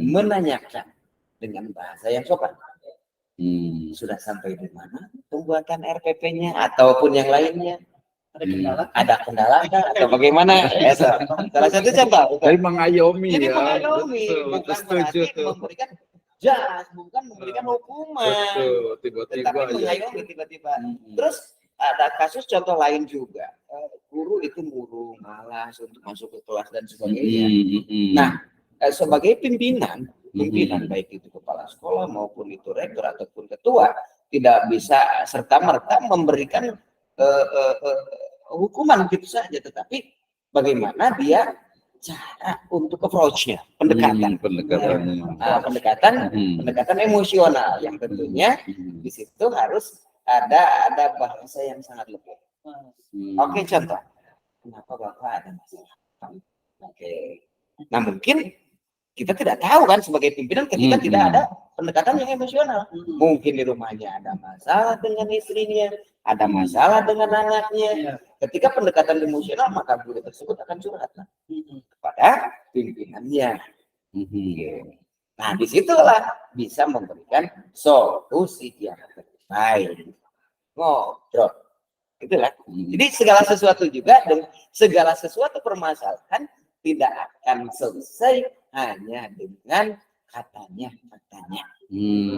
menanyakan dengan bahasa yang sopan. Sudah sampai di mana pembuatan RPP-nya ataupun yang lainnya? Ada kendala atau bagaimana? Salah satu contoh. Tapi mengayomi Jadi ya. mengayomi, Betul, bukan setuju berarti tuh. memberikan jas, bukan memberikan hukuman. Betul, tiba-tiba Tetapi ya. mengayomi tiba-tiba. Terus ada kasus contoh lain juga. Guru itu murung, malas untuk masuk ke kelas dan sebagainya. Nah, sebagai pimpinan baik itu kepala sekolah maupun itu rektor ataupun ketua tidak bisa serta-merta memberikan hukuman gitu saja, tetapi bagaimana dia cara untuk approach-nya, pendekatan, pendekatan emosional yang tentunya di situ harus ada bahasa yang sangat lembut. Oke, contoh, kenapa Bapak ada masalah? Oke, nah mungkin kita tidak tahu kan sebagai pimpinan ketika tidak ada pendekatan yang emosional. Mungkin di rumahnya ada masalah dengan istrinya, ada masalah dengan anaknya. Ketika pendekatan emosional, maka guru tersebut akan curhat kepada pimpinannya. Nah, disitulah bisa memberikan solusi yang terbaik. Ngobrol. Itulah. Jadi segala sesuatu juga dan segala sesuatu permasalahan tidak akan selesai hanya dengan katanya.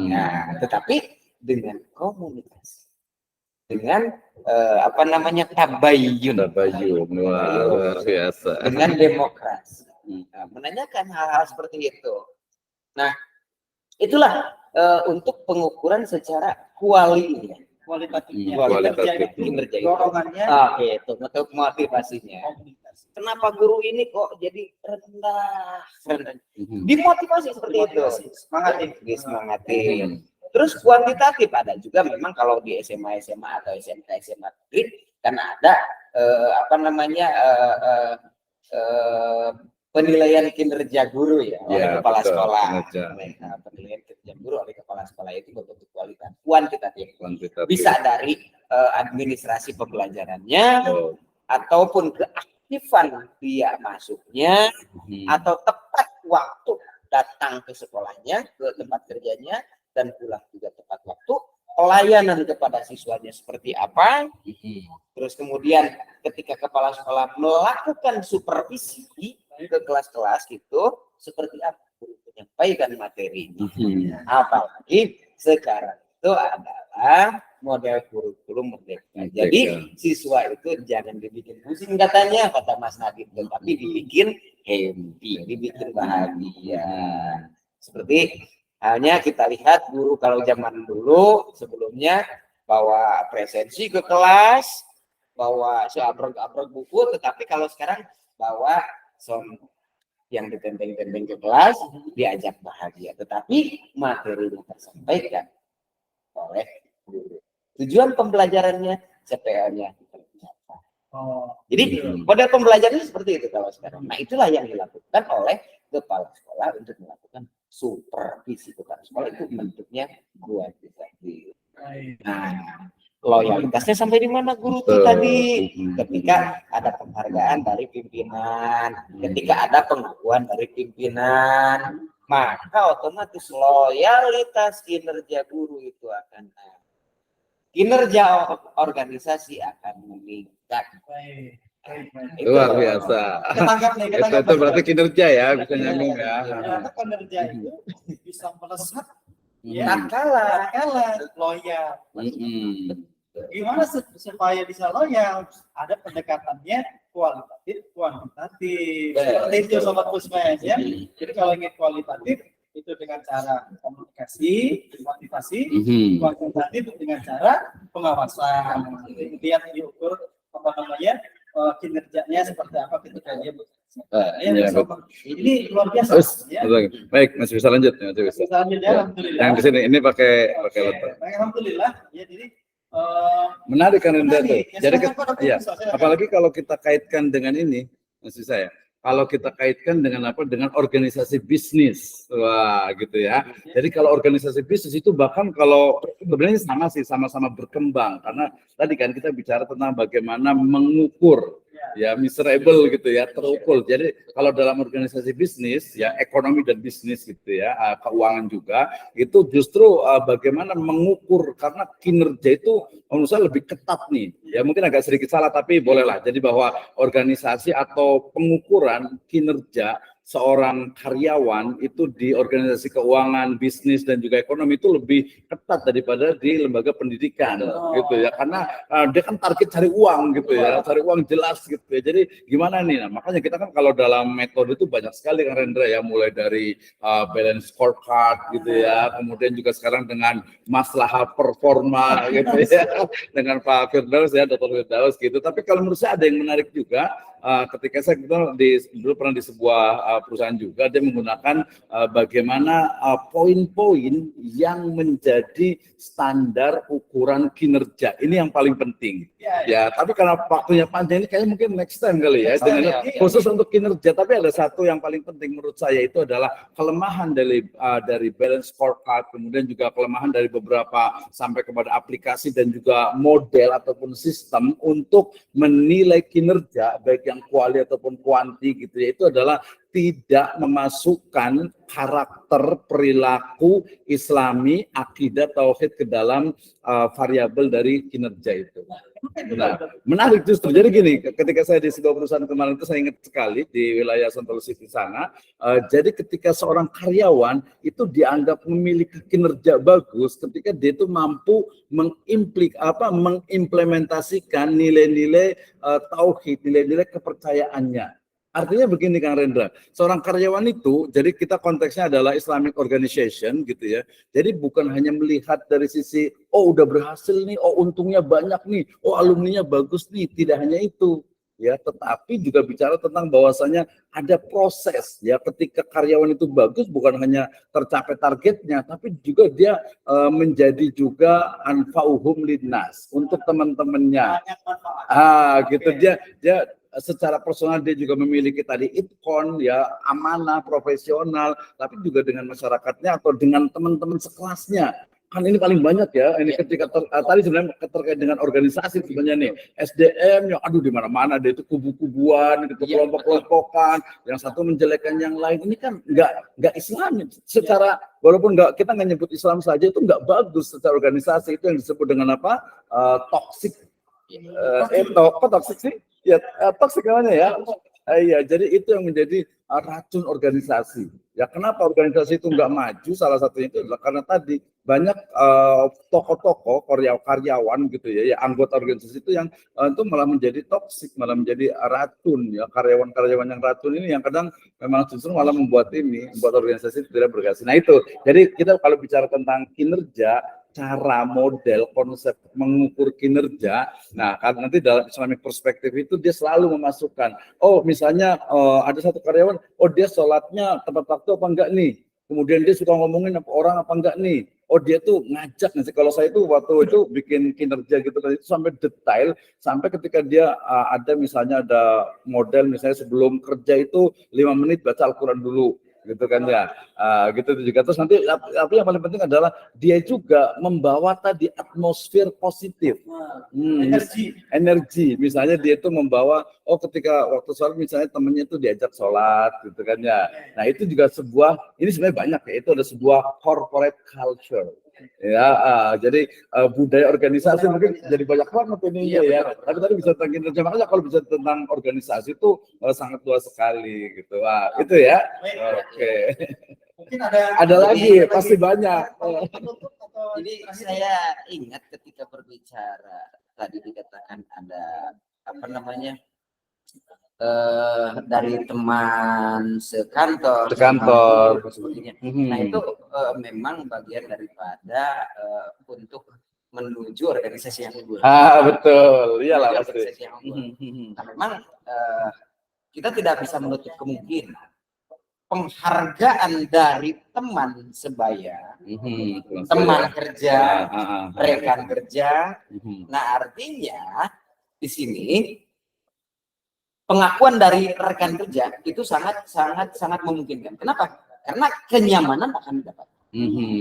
Nah, tetapi dengan komunikasi, dengan tabayun, luar biasa. dengan demokrasi, menanyakan hal-hal seperti itu. Nah, itulah untuk pengukuran secara kualitatifnya. Kinerja itu. Dorongannya. Itu untuk motivasinya. Kenapa guru ini kok jadi rendah? Dimotivasi seperti itu. Disemangatin. Terus kuantitatif ada juga memang kalau di SMA atau SMA kan ada penilaian kinerja guru ya oleh kepala sekolah. Penilaian kinerja guru oleh kepala sekolah itu berbentuk kuantitatif. Bisa dari administrasi pembelajarannya ataupun keaktifan dia masuknya atau tepat waktu datang ke sekolahnya, ke tempat kerjanya dan pulang juga tepat waktu. Pelayanan kepada siswanya seperti apa? Terus kemudian ketika kepala sekolah melakukan supervisi ke kelas-kelas itu seperti apa menyampaikan materi ini. Apalagi sekarang itu adalah model kurikulum merdeka. Jadi siswa itu jangan dibikin pusing katanya, kata Mas Nadiem, tetapi dibikin happy, dibikin bahagia. Seperti halnya kita lihat guru kalau zaman dulu sebelumnya bawa presensi ke kelas, bawa seabrek-abrek buku, tetapi kalau sekarang bawa yang ditenteng-tenteng ke kelas, diajak bahagia, tetapi materinya tersampaikan oleh guru. Tujuan pembelajarannya, CPL-nya. Jadi model pembelajarannya seperti itu kalau sekarang. Nah, itulah yang dilakukan oleh kepala sekolah untuk melakukan supervisi kepala sekolah, itu bentuknya kuantitatif. Nah, loyalitasnya sampai di mana guru itu tadi? Ketika ada penghargaan dari pimpinan, ketika ada pengakuan dari pimpinan, maka otomatis loyalitas kinerja guru itu akan naik. Kinerja organisasi akan meningkat. Luar biasa. Itu berarti kinerja ya, bisa nyambung ya. Ternyata kinerja itu bisa melesat, tak kalah, loyal. Gimana supaya bisa loyal? Ada pendekatannya kualitatif, kuantitatif. Seperti itu Sobat Pusmes ya. Jadi kalau ingin kualitatif itu dengan cara komunikasi, motivasi, kuantitatif dengan cara pengawasan. Kemudian diukur kinerjanya seperti apa ketika dia bekerja. Ya, Iya, bersama. Ini luar biasa. Terus, Ya. baik, masih bisa lanjut, masih bisa. Selanjutnya, Ya. alhamdulillah. Yang di sini ini pakai Oke, laptop. baik, alhamdulillah. Ya, jadi Menarik kan Indra tuh. menarik. Ya, Jadi silakan, Pak, ya, silakan. apalagi kalau kita kaitkan dengan ini, maksud saya, kalau kita kaitkan dengan apa? Dengan organisasi bisnis, wah gitu ya. Jadi kalau organisasi bisnis itu bahkan kalau sebenarnya sama sih, sama-sama berkembang karena tadi kan kita bicara tentang bagaimana mengukur ya measurable gitu ya, terukur. Jadi kalau dalam organisasi bisnis ya ekonomi dan bisnis gitu ya, keuangan juga itu justru bagaimana mengukur karena kinerja itu menurut saya lebih ketat nih. Ya mungkin agak sedikit salah tapi bolehlah. Jadi bahwa organisasi atau pengukuran kinerja seorang karyawan itu di organisasi keuangan, bisnis dan juga ekonomi itu lebih ketat daripada di lembaga pendidikan gitu ya. Karena dia kan target cari uang gitu ya, cari uang jelas gitu ya. Jadi gimana nih? Nah, makanya kita kan kalau dalam metode itu banyak sekali kan Rendra ya, mulai dari balance scorecard gitu ya, kemudian juga sekarang dengan masalah performa gitu ya, dengan Pak Firdaus ya, Dr. Firdaus gitu. Tapi kalau menurut saya ada yang menarik juga. Ketika saya dulu pernah di sebuah perusahaan juga, dia menggunakan bagaimana poin-poin yang menjadi standar ukuran kinerja. Ini yang paling penting. Ya, tapi karena waktunya panjang ini kayaknya mungkin next time kali ya. Khusus untuk kinerja. Tapi ada satu yang paling penting menurut saya itu adalah kelemahan dari balance scorecard, kemudian juga kelemahan dari beberapa sampai kepada aplikasi dan juga model ataupun sistem untuk menilai kinerja baik yang kuali ataupun kuanti gitu ya, itu adalah tidak memasukkan karakter perilaku Islami, akidah, tauhid ke dalam variabel dari kinerja itu. Nah, menarik justru. Jadi gini, ketika saya di sebuah perusahaan kemarin itu saya ingat sekali di wilayah Sentul City sana. Jadi ketika seorang karyawan itu dianggap memiliki kinerja bagus ketika dia itu mampu mengimplementasikan nilai-nilai tauhid, nilai-nilai kepercayaannya. Artinya begini Kang Rendra, seorang karyawan itu, jadi kita konteksnya adalah Islamic Organization gitu ya. Jadi bukan hanya melihat dari sisi, oh udah berhasil nih, oh untungnya banyak nih, oh alumninya bagus nih, tidak hanya itu. Ya, tetapi juga bicara tentang bahwasanya ada proses ya, ketika karyawan itu bagus bukan hanya tercapai targetnya, tapi juga dia menjadi juga anfa'uhum linnas untuk teman-temannya. Gitu dia secara personal dia juga memiliki tadi itkon ya, amanah, profesional, tapi juga dengan masyarakatnya atau dengan teman-teman sekelasnya. Kan ini paling banyak ya, ini ketika tadi sebenarnya terkait dengan organisasi sebenarnya nih, SDM yang aduh di mana-mana dia itu kubu-kubuan, gitu, kelompok-kelompokan, yang satu menjelekkan yang lain, ini kan nggak Islam secara, walaupun kita nggak nyebut Islam saja itu nggak bagus secara organisasi, itu yang disebut dengan apa, toxic. Kok toxic sih? Ya, toxic namanya ya. Iya, jadi itu yang menjadi racun organisasi. Ya, kenapa organisasi itu nggak maju? Salah satunya itu adalah karena tadi banyak tokoh-tokoh karyawan gitu ya, anggota organisasi itu yang itu malah menjadi toksik, malah menjadi racun ya, karyawan-karyawan yang racun ini yang kadang memang justru malah membuat organisasi tidak berhasil. Nah itu, jadi kita kalau bicara tentang kinerja, cara, model, konsep mengukur kinerja. Nah, karena nanti dalam Islamic perspektif itu dia selalu memasukkan, oh misalnya ada satu karyawan, oh dia sholatnya tepat waktu apa enggak nih? Kemudian dia suka ngomongin orang apa enggak nih? Oh dia tuh ngajak nih. Kalau saya itu waktu itu bikin kinerja gitu kan itu sampai detail, sampai ketika dia ada misalnya ada model misalnya sebelum kerja itu 5 menit baca Al-Quran dulu. Gitu kan ya, gitu juga. Terus nanti tapi yang paling penting adalah dia juga membawa tadi atmosfer positif, energi. Misalnya dia itu membawa, oh ketika waktu sholat misalnya temennya itu diajak sholat, gitu kan ya. Nah itu juga ini sebenarnya banyak ya, itu ada sebuah corporate culture. Ya, jadi budaya organisasi mungkin jadi banyak banget ini ya. Tapi tadi bisa tentang kinerja, makanya kalau bisa tentang organisasi itu sangat luas sekali gitu. Itu ya. Oke. Mungkin ada lagi, pasti banyak. Jadi saya ingat ketika berbicara tadi dikatakan ada apa namanya dari teman sekantor, sebagainya. Nah itu memang bagian daripada untuk menuju organisasi yang unggul. Betul, iyalah pasti. Organisasi yang unggul. Nah, memang kita tidak bisa menutup kemungkinan penghargaan dari teman sebaya, teman kerja, rekan kerja. Nah, artinya di sini pengakuan dari rekan kerja itu sangat memungkinkan. Kenapa? Karena kenyamanan akan didapat.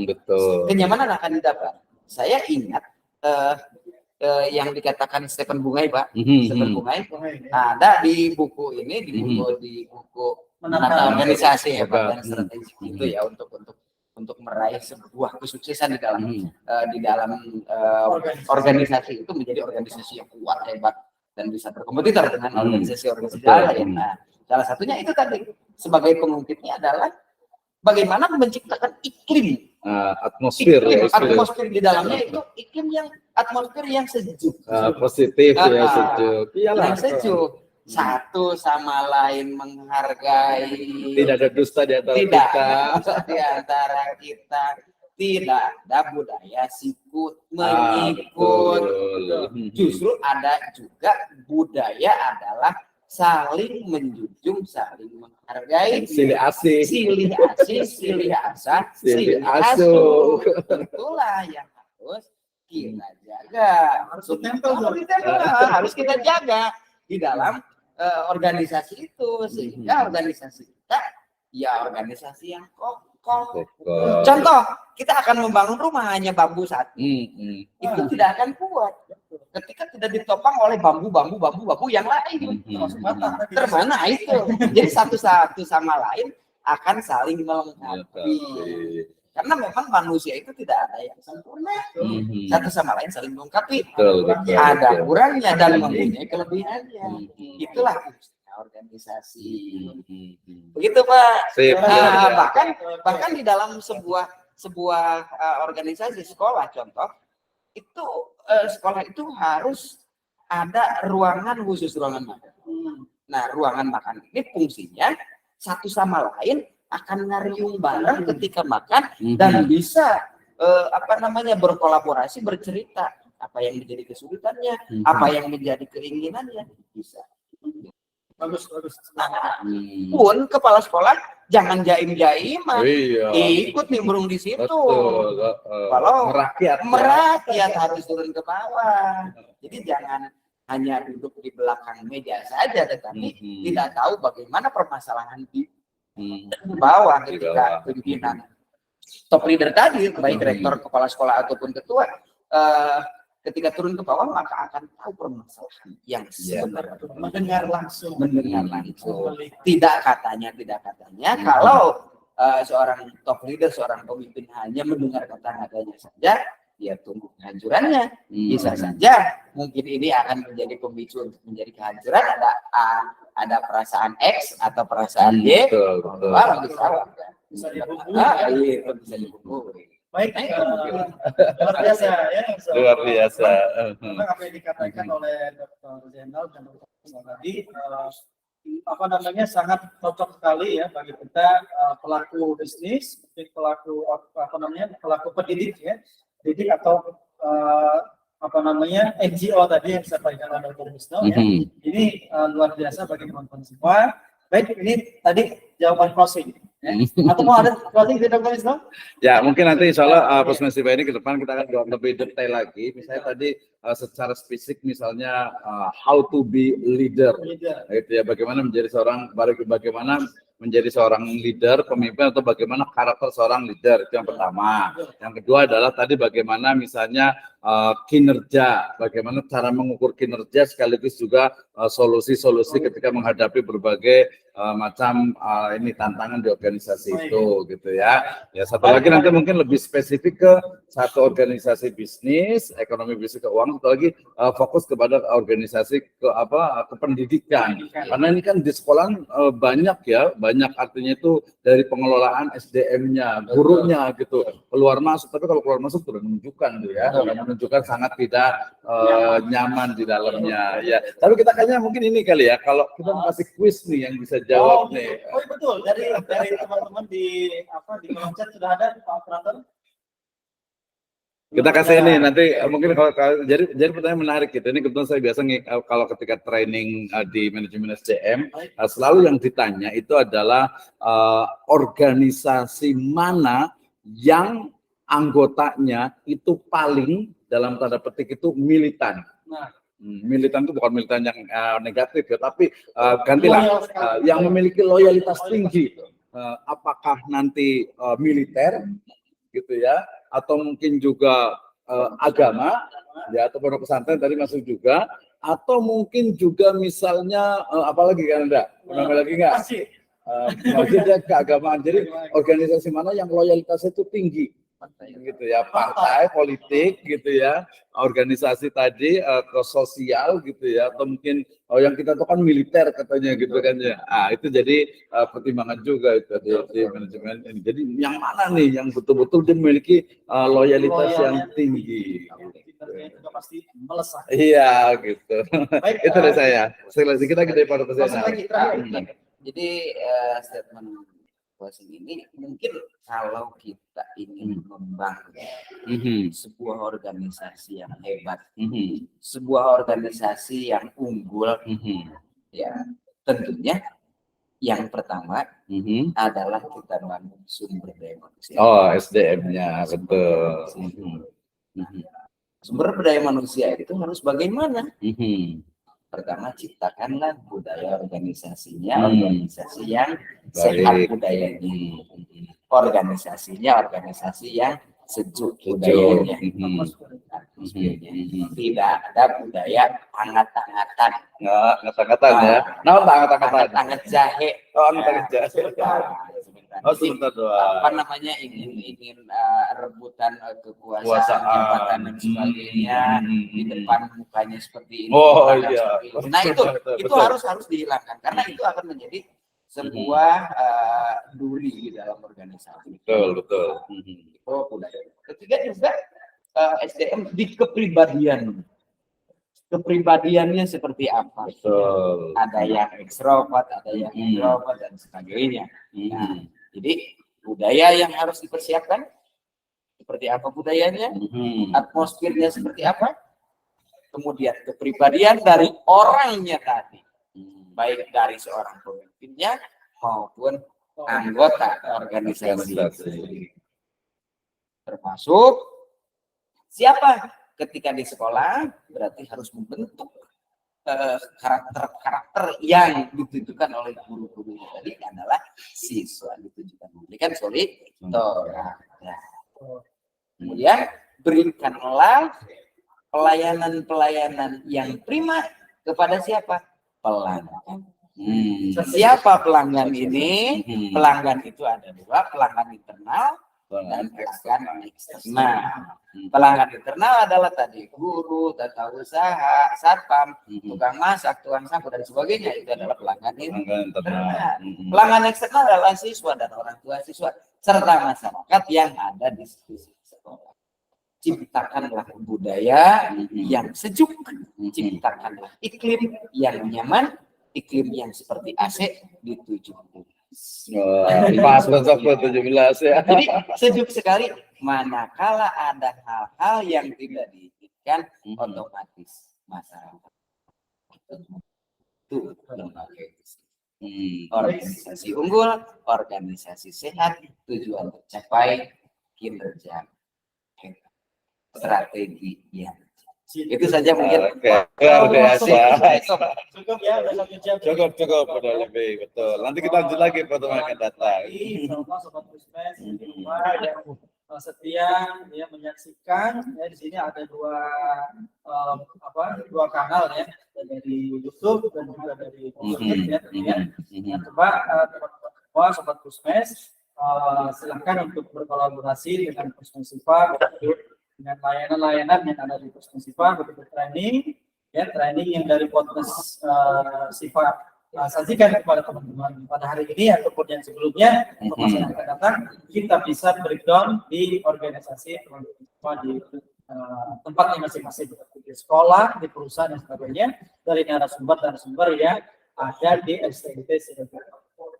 Betul. Kenyamanan akan didapat. Saya ingat yang dikatakan Stephen Bungay, Pak. Stephen Bungay ada di buku ini, di buku menata organisasi hebat dan strategik itu ya, untuk meraih sebuah kesuksesan di dalam organisasi itu menjadi organisasi yang kuat, hebat, dan bisa berkompetitor dengan organisasi-organisasi lain. Nah, salah satunya itu tadi sebagai pengungkitnya adalah bagaimana menciptakan iklim atmosfer di dalamnya, itu atmosfer yang sejuk, positif ya, sejuk. Yang sejuk. Satu sama lain menghargai, tidak ada dusta di antara kita, tidak ada budaya sikut menyikut. Justru ada juga budaya adalah saling menjunjung, saling menghargai, silih asih, silih asa, silih asuh. Itulah yang harus kita jaga, harus kita jaga di dalam organisasi itu, sehingga organisasi kita ya organisasi yang kokoh. Contoh, kita akan membangun rumah hanya bambu satu, itu tidak akan kuat ketika tidak ditopang oleh bambu yang lain. Termana itu. Jadi satu sama lain akan saling melengkapi. Karena memang manusia itu tidak ada yang sempurna, satu sama lain saling melengkapi. Ada kurangnya dan mempunyai kelebihannya. Itulah organisasi. Begitu, Pak. Bahkan di dalam sebuah organisasi sekolah, contoh itu sekolah itu harus ada ruangan khusus, ruangan makan. Nah, ruangan makan ini fungsinya satu sama lain akan ngariung bareng ketika makan dan bisa berkolaborasi, bercerita apa yang menjadi kesulitannya, apa yang menjadi keinginannya, bisa. Bagus. Pun kepala sekolah jangan jaim-jaiman, ikut nimbrung di situ. Kalau merakyat harus turun ke bawah. Jadi jangan hanya duduk di belakang meja saja, tetapi tidak tahu bagaimana permasalahan di bawah ketika pimpinan top leader tadi, baik rektor, kepala sekolah ataupun ketua, ketika turun ke bawah maka akan tahu permasalahan yang sebenarnya. Mendengar langsung. Tidak katanya. Kalau seorang top leader, seorang pemimpin hanya mendengar kata-katanya saja, dia tunggu kehancurannya. Bisa saja mungkin ini akan menjadi pemicu untuk menjadi kehancuran. Ada perasaan X atau perasaan Y, bisa dihubungi. Baik, luar biasa ya. Luar biasa. Apa yang dikatakan oleh Dr. Zainal dan Dr. tadi, sangat cocok sekali ya bagi kita pelaku bisnis, pelaku pendidik ya, didik atau NGO tadi yang disampaikan oleh Dr. Wisnu ya. Ini luar biasa bagi teman-teman semua. Baik, ini tadi jawaban closing. Ya. Atau mau ada closing di Dr. Wisnu? Ya, mungkin nanti insya Allah Pusmesifa ini ke depan kita akan lebih detail lagi. Misalnya tadi secara spesifik misalnya how to be leader. Gitu ya, bagaimana menjadi seorang leader, pemimpin, atau bagaimana karakter seorang leader, itu yang pertama. Yang kedua adalah tadi bagaimana misalnya kinerja, bagaimana cara mengukur kinerja sekaligus juga solusi-solusi ketika menghadapi berbagai macam tantangan di organisasi itu, gitu ya. Ya, satu lagi nanti mungkin lebih spesifik ke satu organisasi bisnis, ekonomi bisnis keuangan, satu lagi fokus kepada organisasi ke pendidikan. Karena ini kan di sekolah banyak artinya itu dari pengelolaan SDM-nya, gurunya gitu, keluar masuk. Tapi kalau keluar masuk sudah menunjukkan sangat tidak nyaman di dalamnya. Ya, tapi kita kayaknya mungkin ini kali ya, kalau kita kasih kuis nih yang bisa jawab nih. Oh betul, dari teman-teman di kolom chat sudah ada Pak operator. Kita kasih ini nanti mungkin jadi pertanyaan menarik gitu. Ini kebetulan saya biasa kalau ketika training di manajemen SDM selalu yang ditanya itu adalah organisasi mana yang anggotanya itu paling dalam tanda petik itu militan. Militan itu bukan militan yang negatif ya, tapi gantilah yang memiliki loyalitas tinggi. Apakah nanti militer gitu ya, atau mungkin juga agama ya, atau pondok pesantren tadi masuk juga, atau mungkin juga misalnya apalagi kan ada lagi nggak masjid ya, keagamaan. Jadi organisasi mana yang loyalitasnya itu tinggi gitu ya, partai politik gitu ya, organisasi tadi ke sosial gitu ya, atau mungkin yang kita tahu kan militer katanya gitu kan ya. Itu jadi pertimbangan juga itu di manajemen ini. Jadi yang mana nih yang betul-betul dia memiliki loyalitas yang tinggi. Itu pasti melesat. Iya gitu. Itu dari saya. Sekali lagi kita pada pesan. Jadi statement closing ini mungkin kalau kita ingin membangun sebuah organisasi yang hebat, sebuah organisasi yang unggul, ya tentunya yang pertama adalah kita bangun sumber daya manusia. SDM-nya betul. Sumber daya manusia itu harus bagaimana? Pertama, ciptakanlah budaya organisasinya, organisasi yang sehat budayanya, organisasi yang sejuk budayanya. Tidak ada budaya hangat-hangatan. Hangat-hangatan ya. Hangat-hangat jahe. Hangat-hangat jahe. Sebentar doang. Apa namanya ingin rebutan kekuasaan, jabatan dan sebagainya di depan mukanya seperti ini. Iya. Nah itu harus dihilangkan karena itu akan menjadi sebuah duri di dalam organisasi. Betul. Itu budaya. Ketiga juga SDM di kepribadiannya seperti apa. Betul. Ada yang ekstrovert, ada yang introvert dan sebagainya. Nah, jadi budaya yang harus dipersiapkan seperti apa budayanya, atmosfernya seperti apa, kemudian kepribadian dari orangnya tadi, baik dari seorang pemimpinnya maupun anggota organisasi. Termasuk siapa ketika di sekolah berarti harus membentuk karakter yang ditujukan oleh guru-guru tadi adalah siswa ditujukan memberikan kemudian berikanlah pelayanan yang prima kepada siapa? Pelanggan. Siapa pelanggan ini? Pelanggan itu ada dua, pelanggan internal dan pelanggan eksternal. Pelanggan internal adalah tadi guru, tata usaha, satpam, tukang masak, tukang sapu dan sebagainya, itu adalah pelanggan internal. Pelanggan eksternal adalah siswa dan orang tua siswa serta masyarakat yang ada di sekolah. Ciptakanlah budaya yang sejuk, ciptakanlah iklim yang nyaman, iklim yang seperti AC di 17. Pas 17 ya. Jadi sejuk sekali. Manakala ada hal-hal yang tidak diinginkan, otomatis masyarakat itu lembaga organisasi unggul, organisasi sehat, tujuan tercapai, kinerja, strategi yang itu saja mungkin. Cukup ya, udah 1 jam. Cukup udah lebih betul. Nanti kita lanjut lagi pertemuan akan datang. Sobat Pusmes yang setia ya menyaksikan ya, di sini ada dua kanal ya, dari YouTube dan juga dari Facebook ya. Coba teman-teman Sobat Pusmes silakan untuk berkolaborasi dengan Pusmesifa dengan layanan-layanan yang ada di Pusmesifa, begitu training yang dari podcast Sifa sajikan kepada teman-teman pada hari ini ataupun yang sebelumnya, informasi yang akan datang, kita bisa breakdown di organisasi teman-teman di tempatnya masing-masing, di sekolah, di perusahaan dan sebagainya, dari narasumber yang ada di STIT.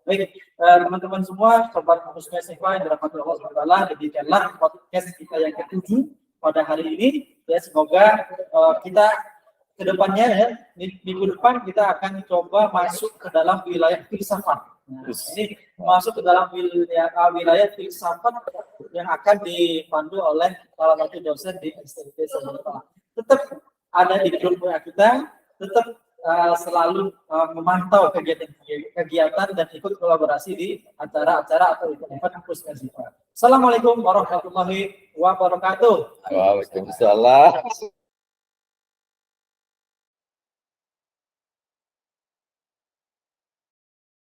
Baik, teman-teman semua, sobat Pusmesifa yang dirahmati Allah SWT, demikianlah podcast kita yang ke-7 pada hari ini. Ya, semoga kita kedepannya ya, minggu depan kita akan coba masuk ke dalam wilayah filsafat. Nah, ini masuk ke dalam wilayah filsafat yang akan dipandu oleh salah satu dosen di STB Semarang. Tetap ada di grup WA kita, tetap selalu memantau kegiatan dan ikut kolaborasi di acara-acara atau event Pusmesifa. Assalamualaikum warahmatullahi wabarakatuh. Waalaikumsalam.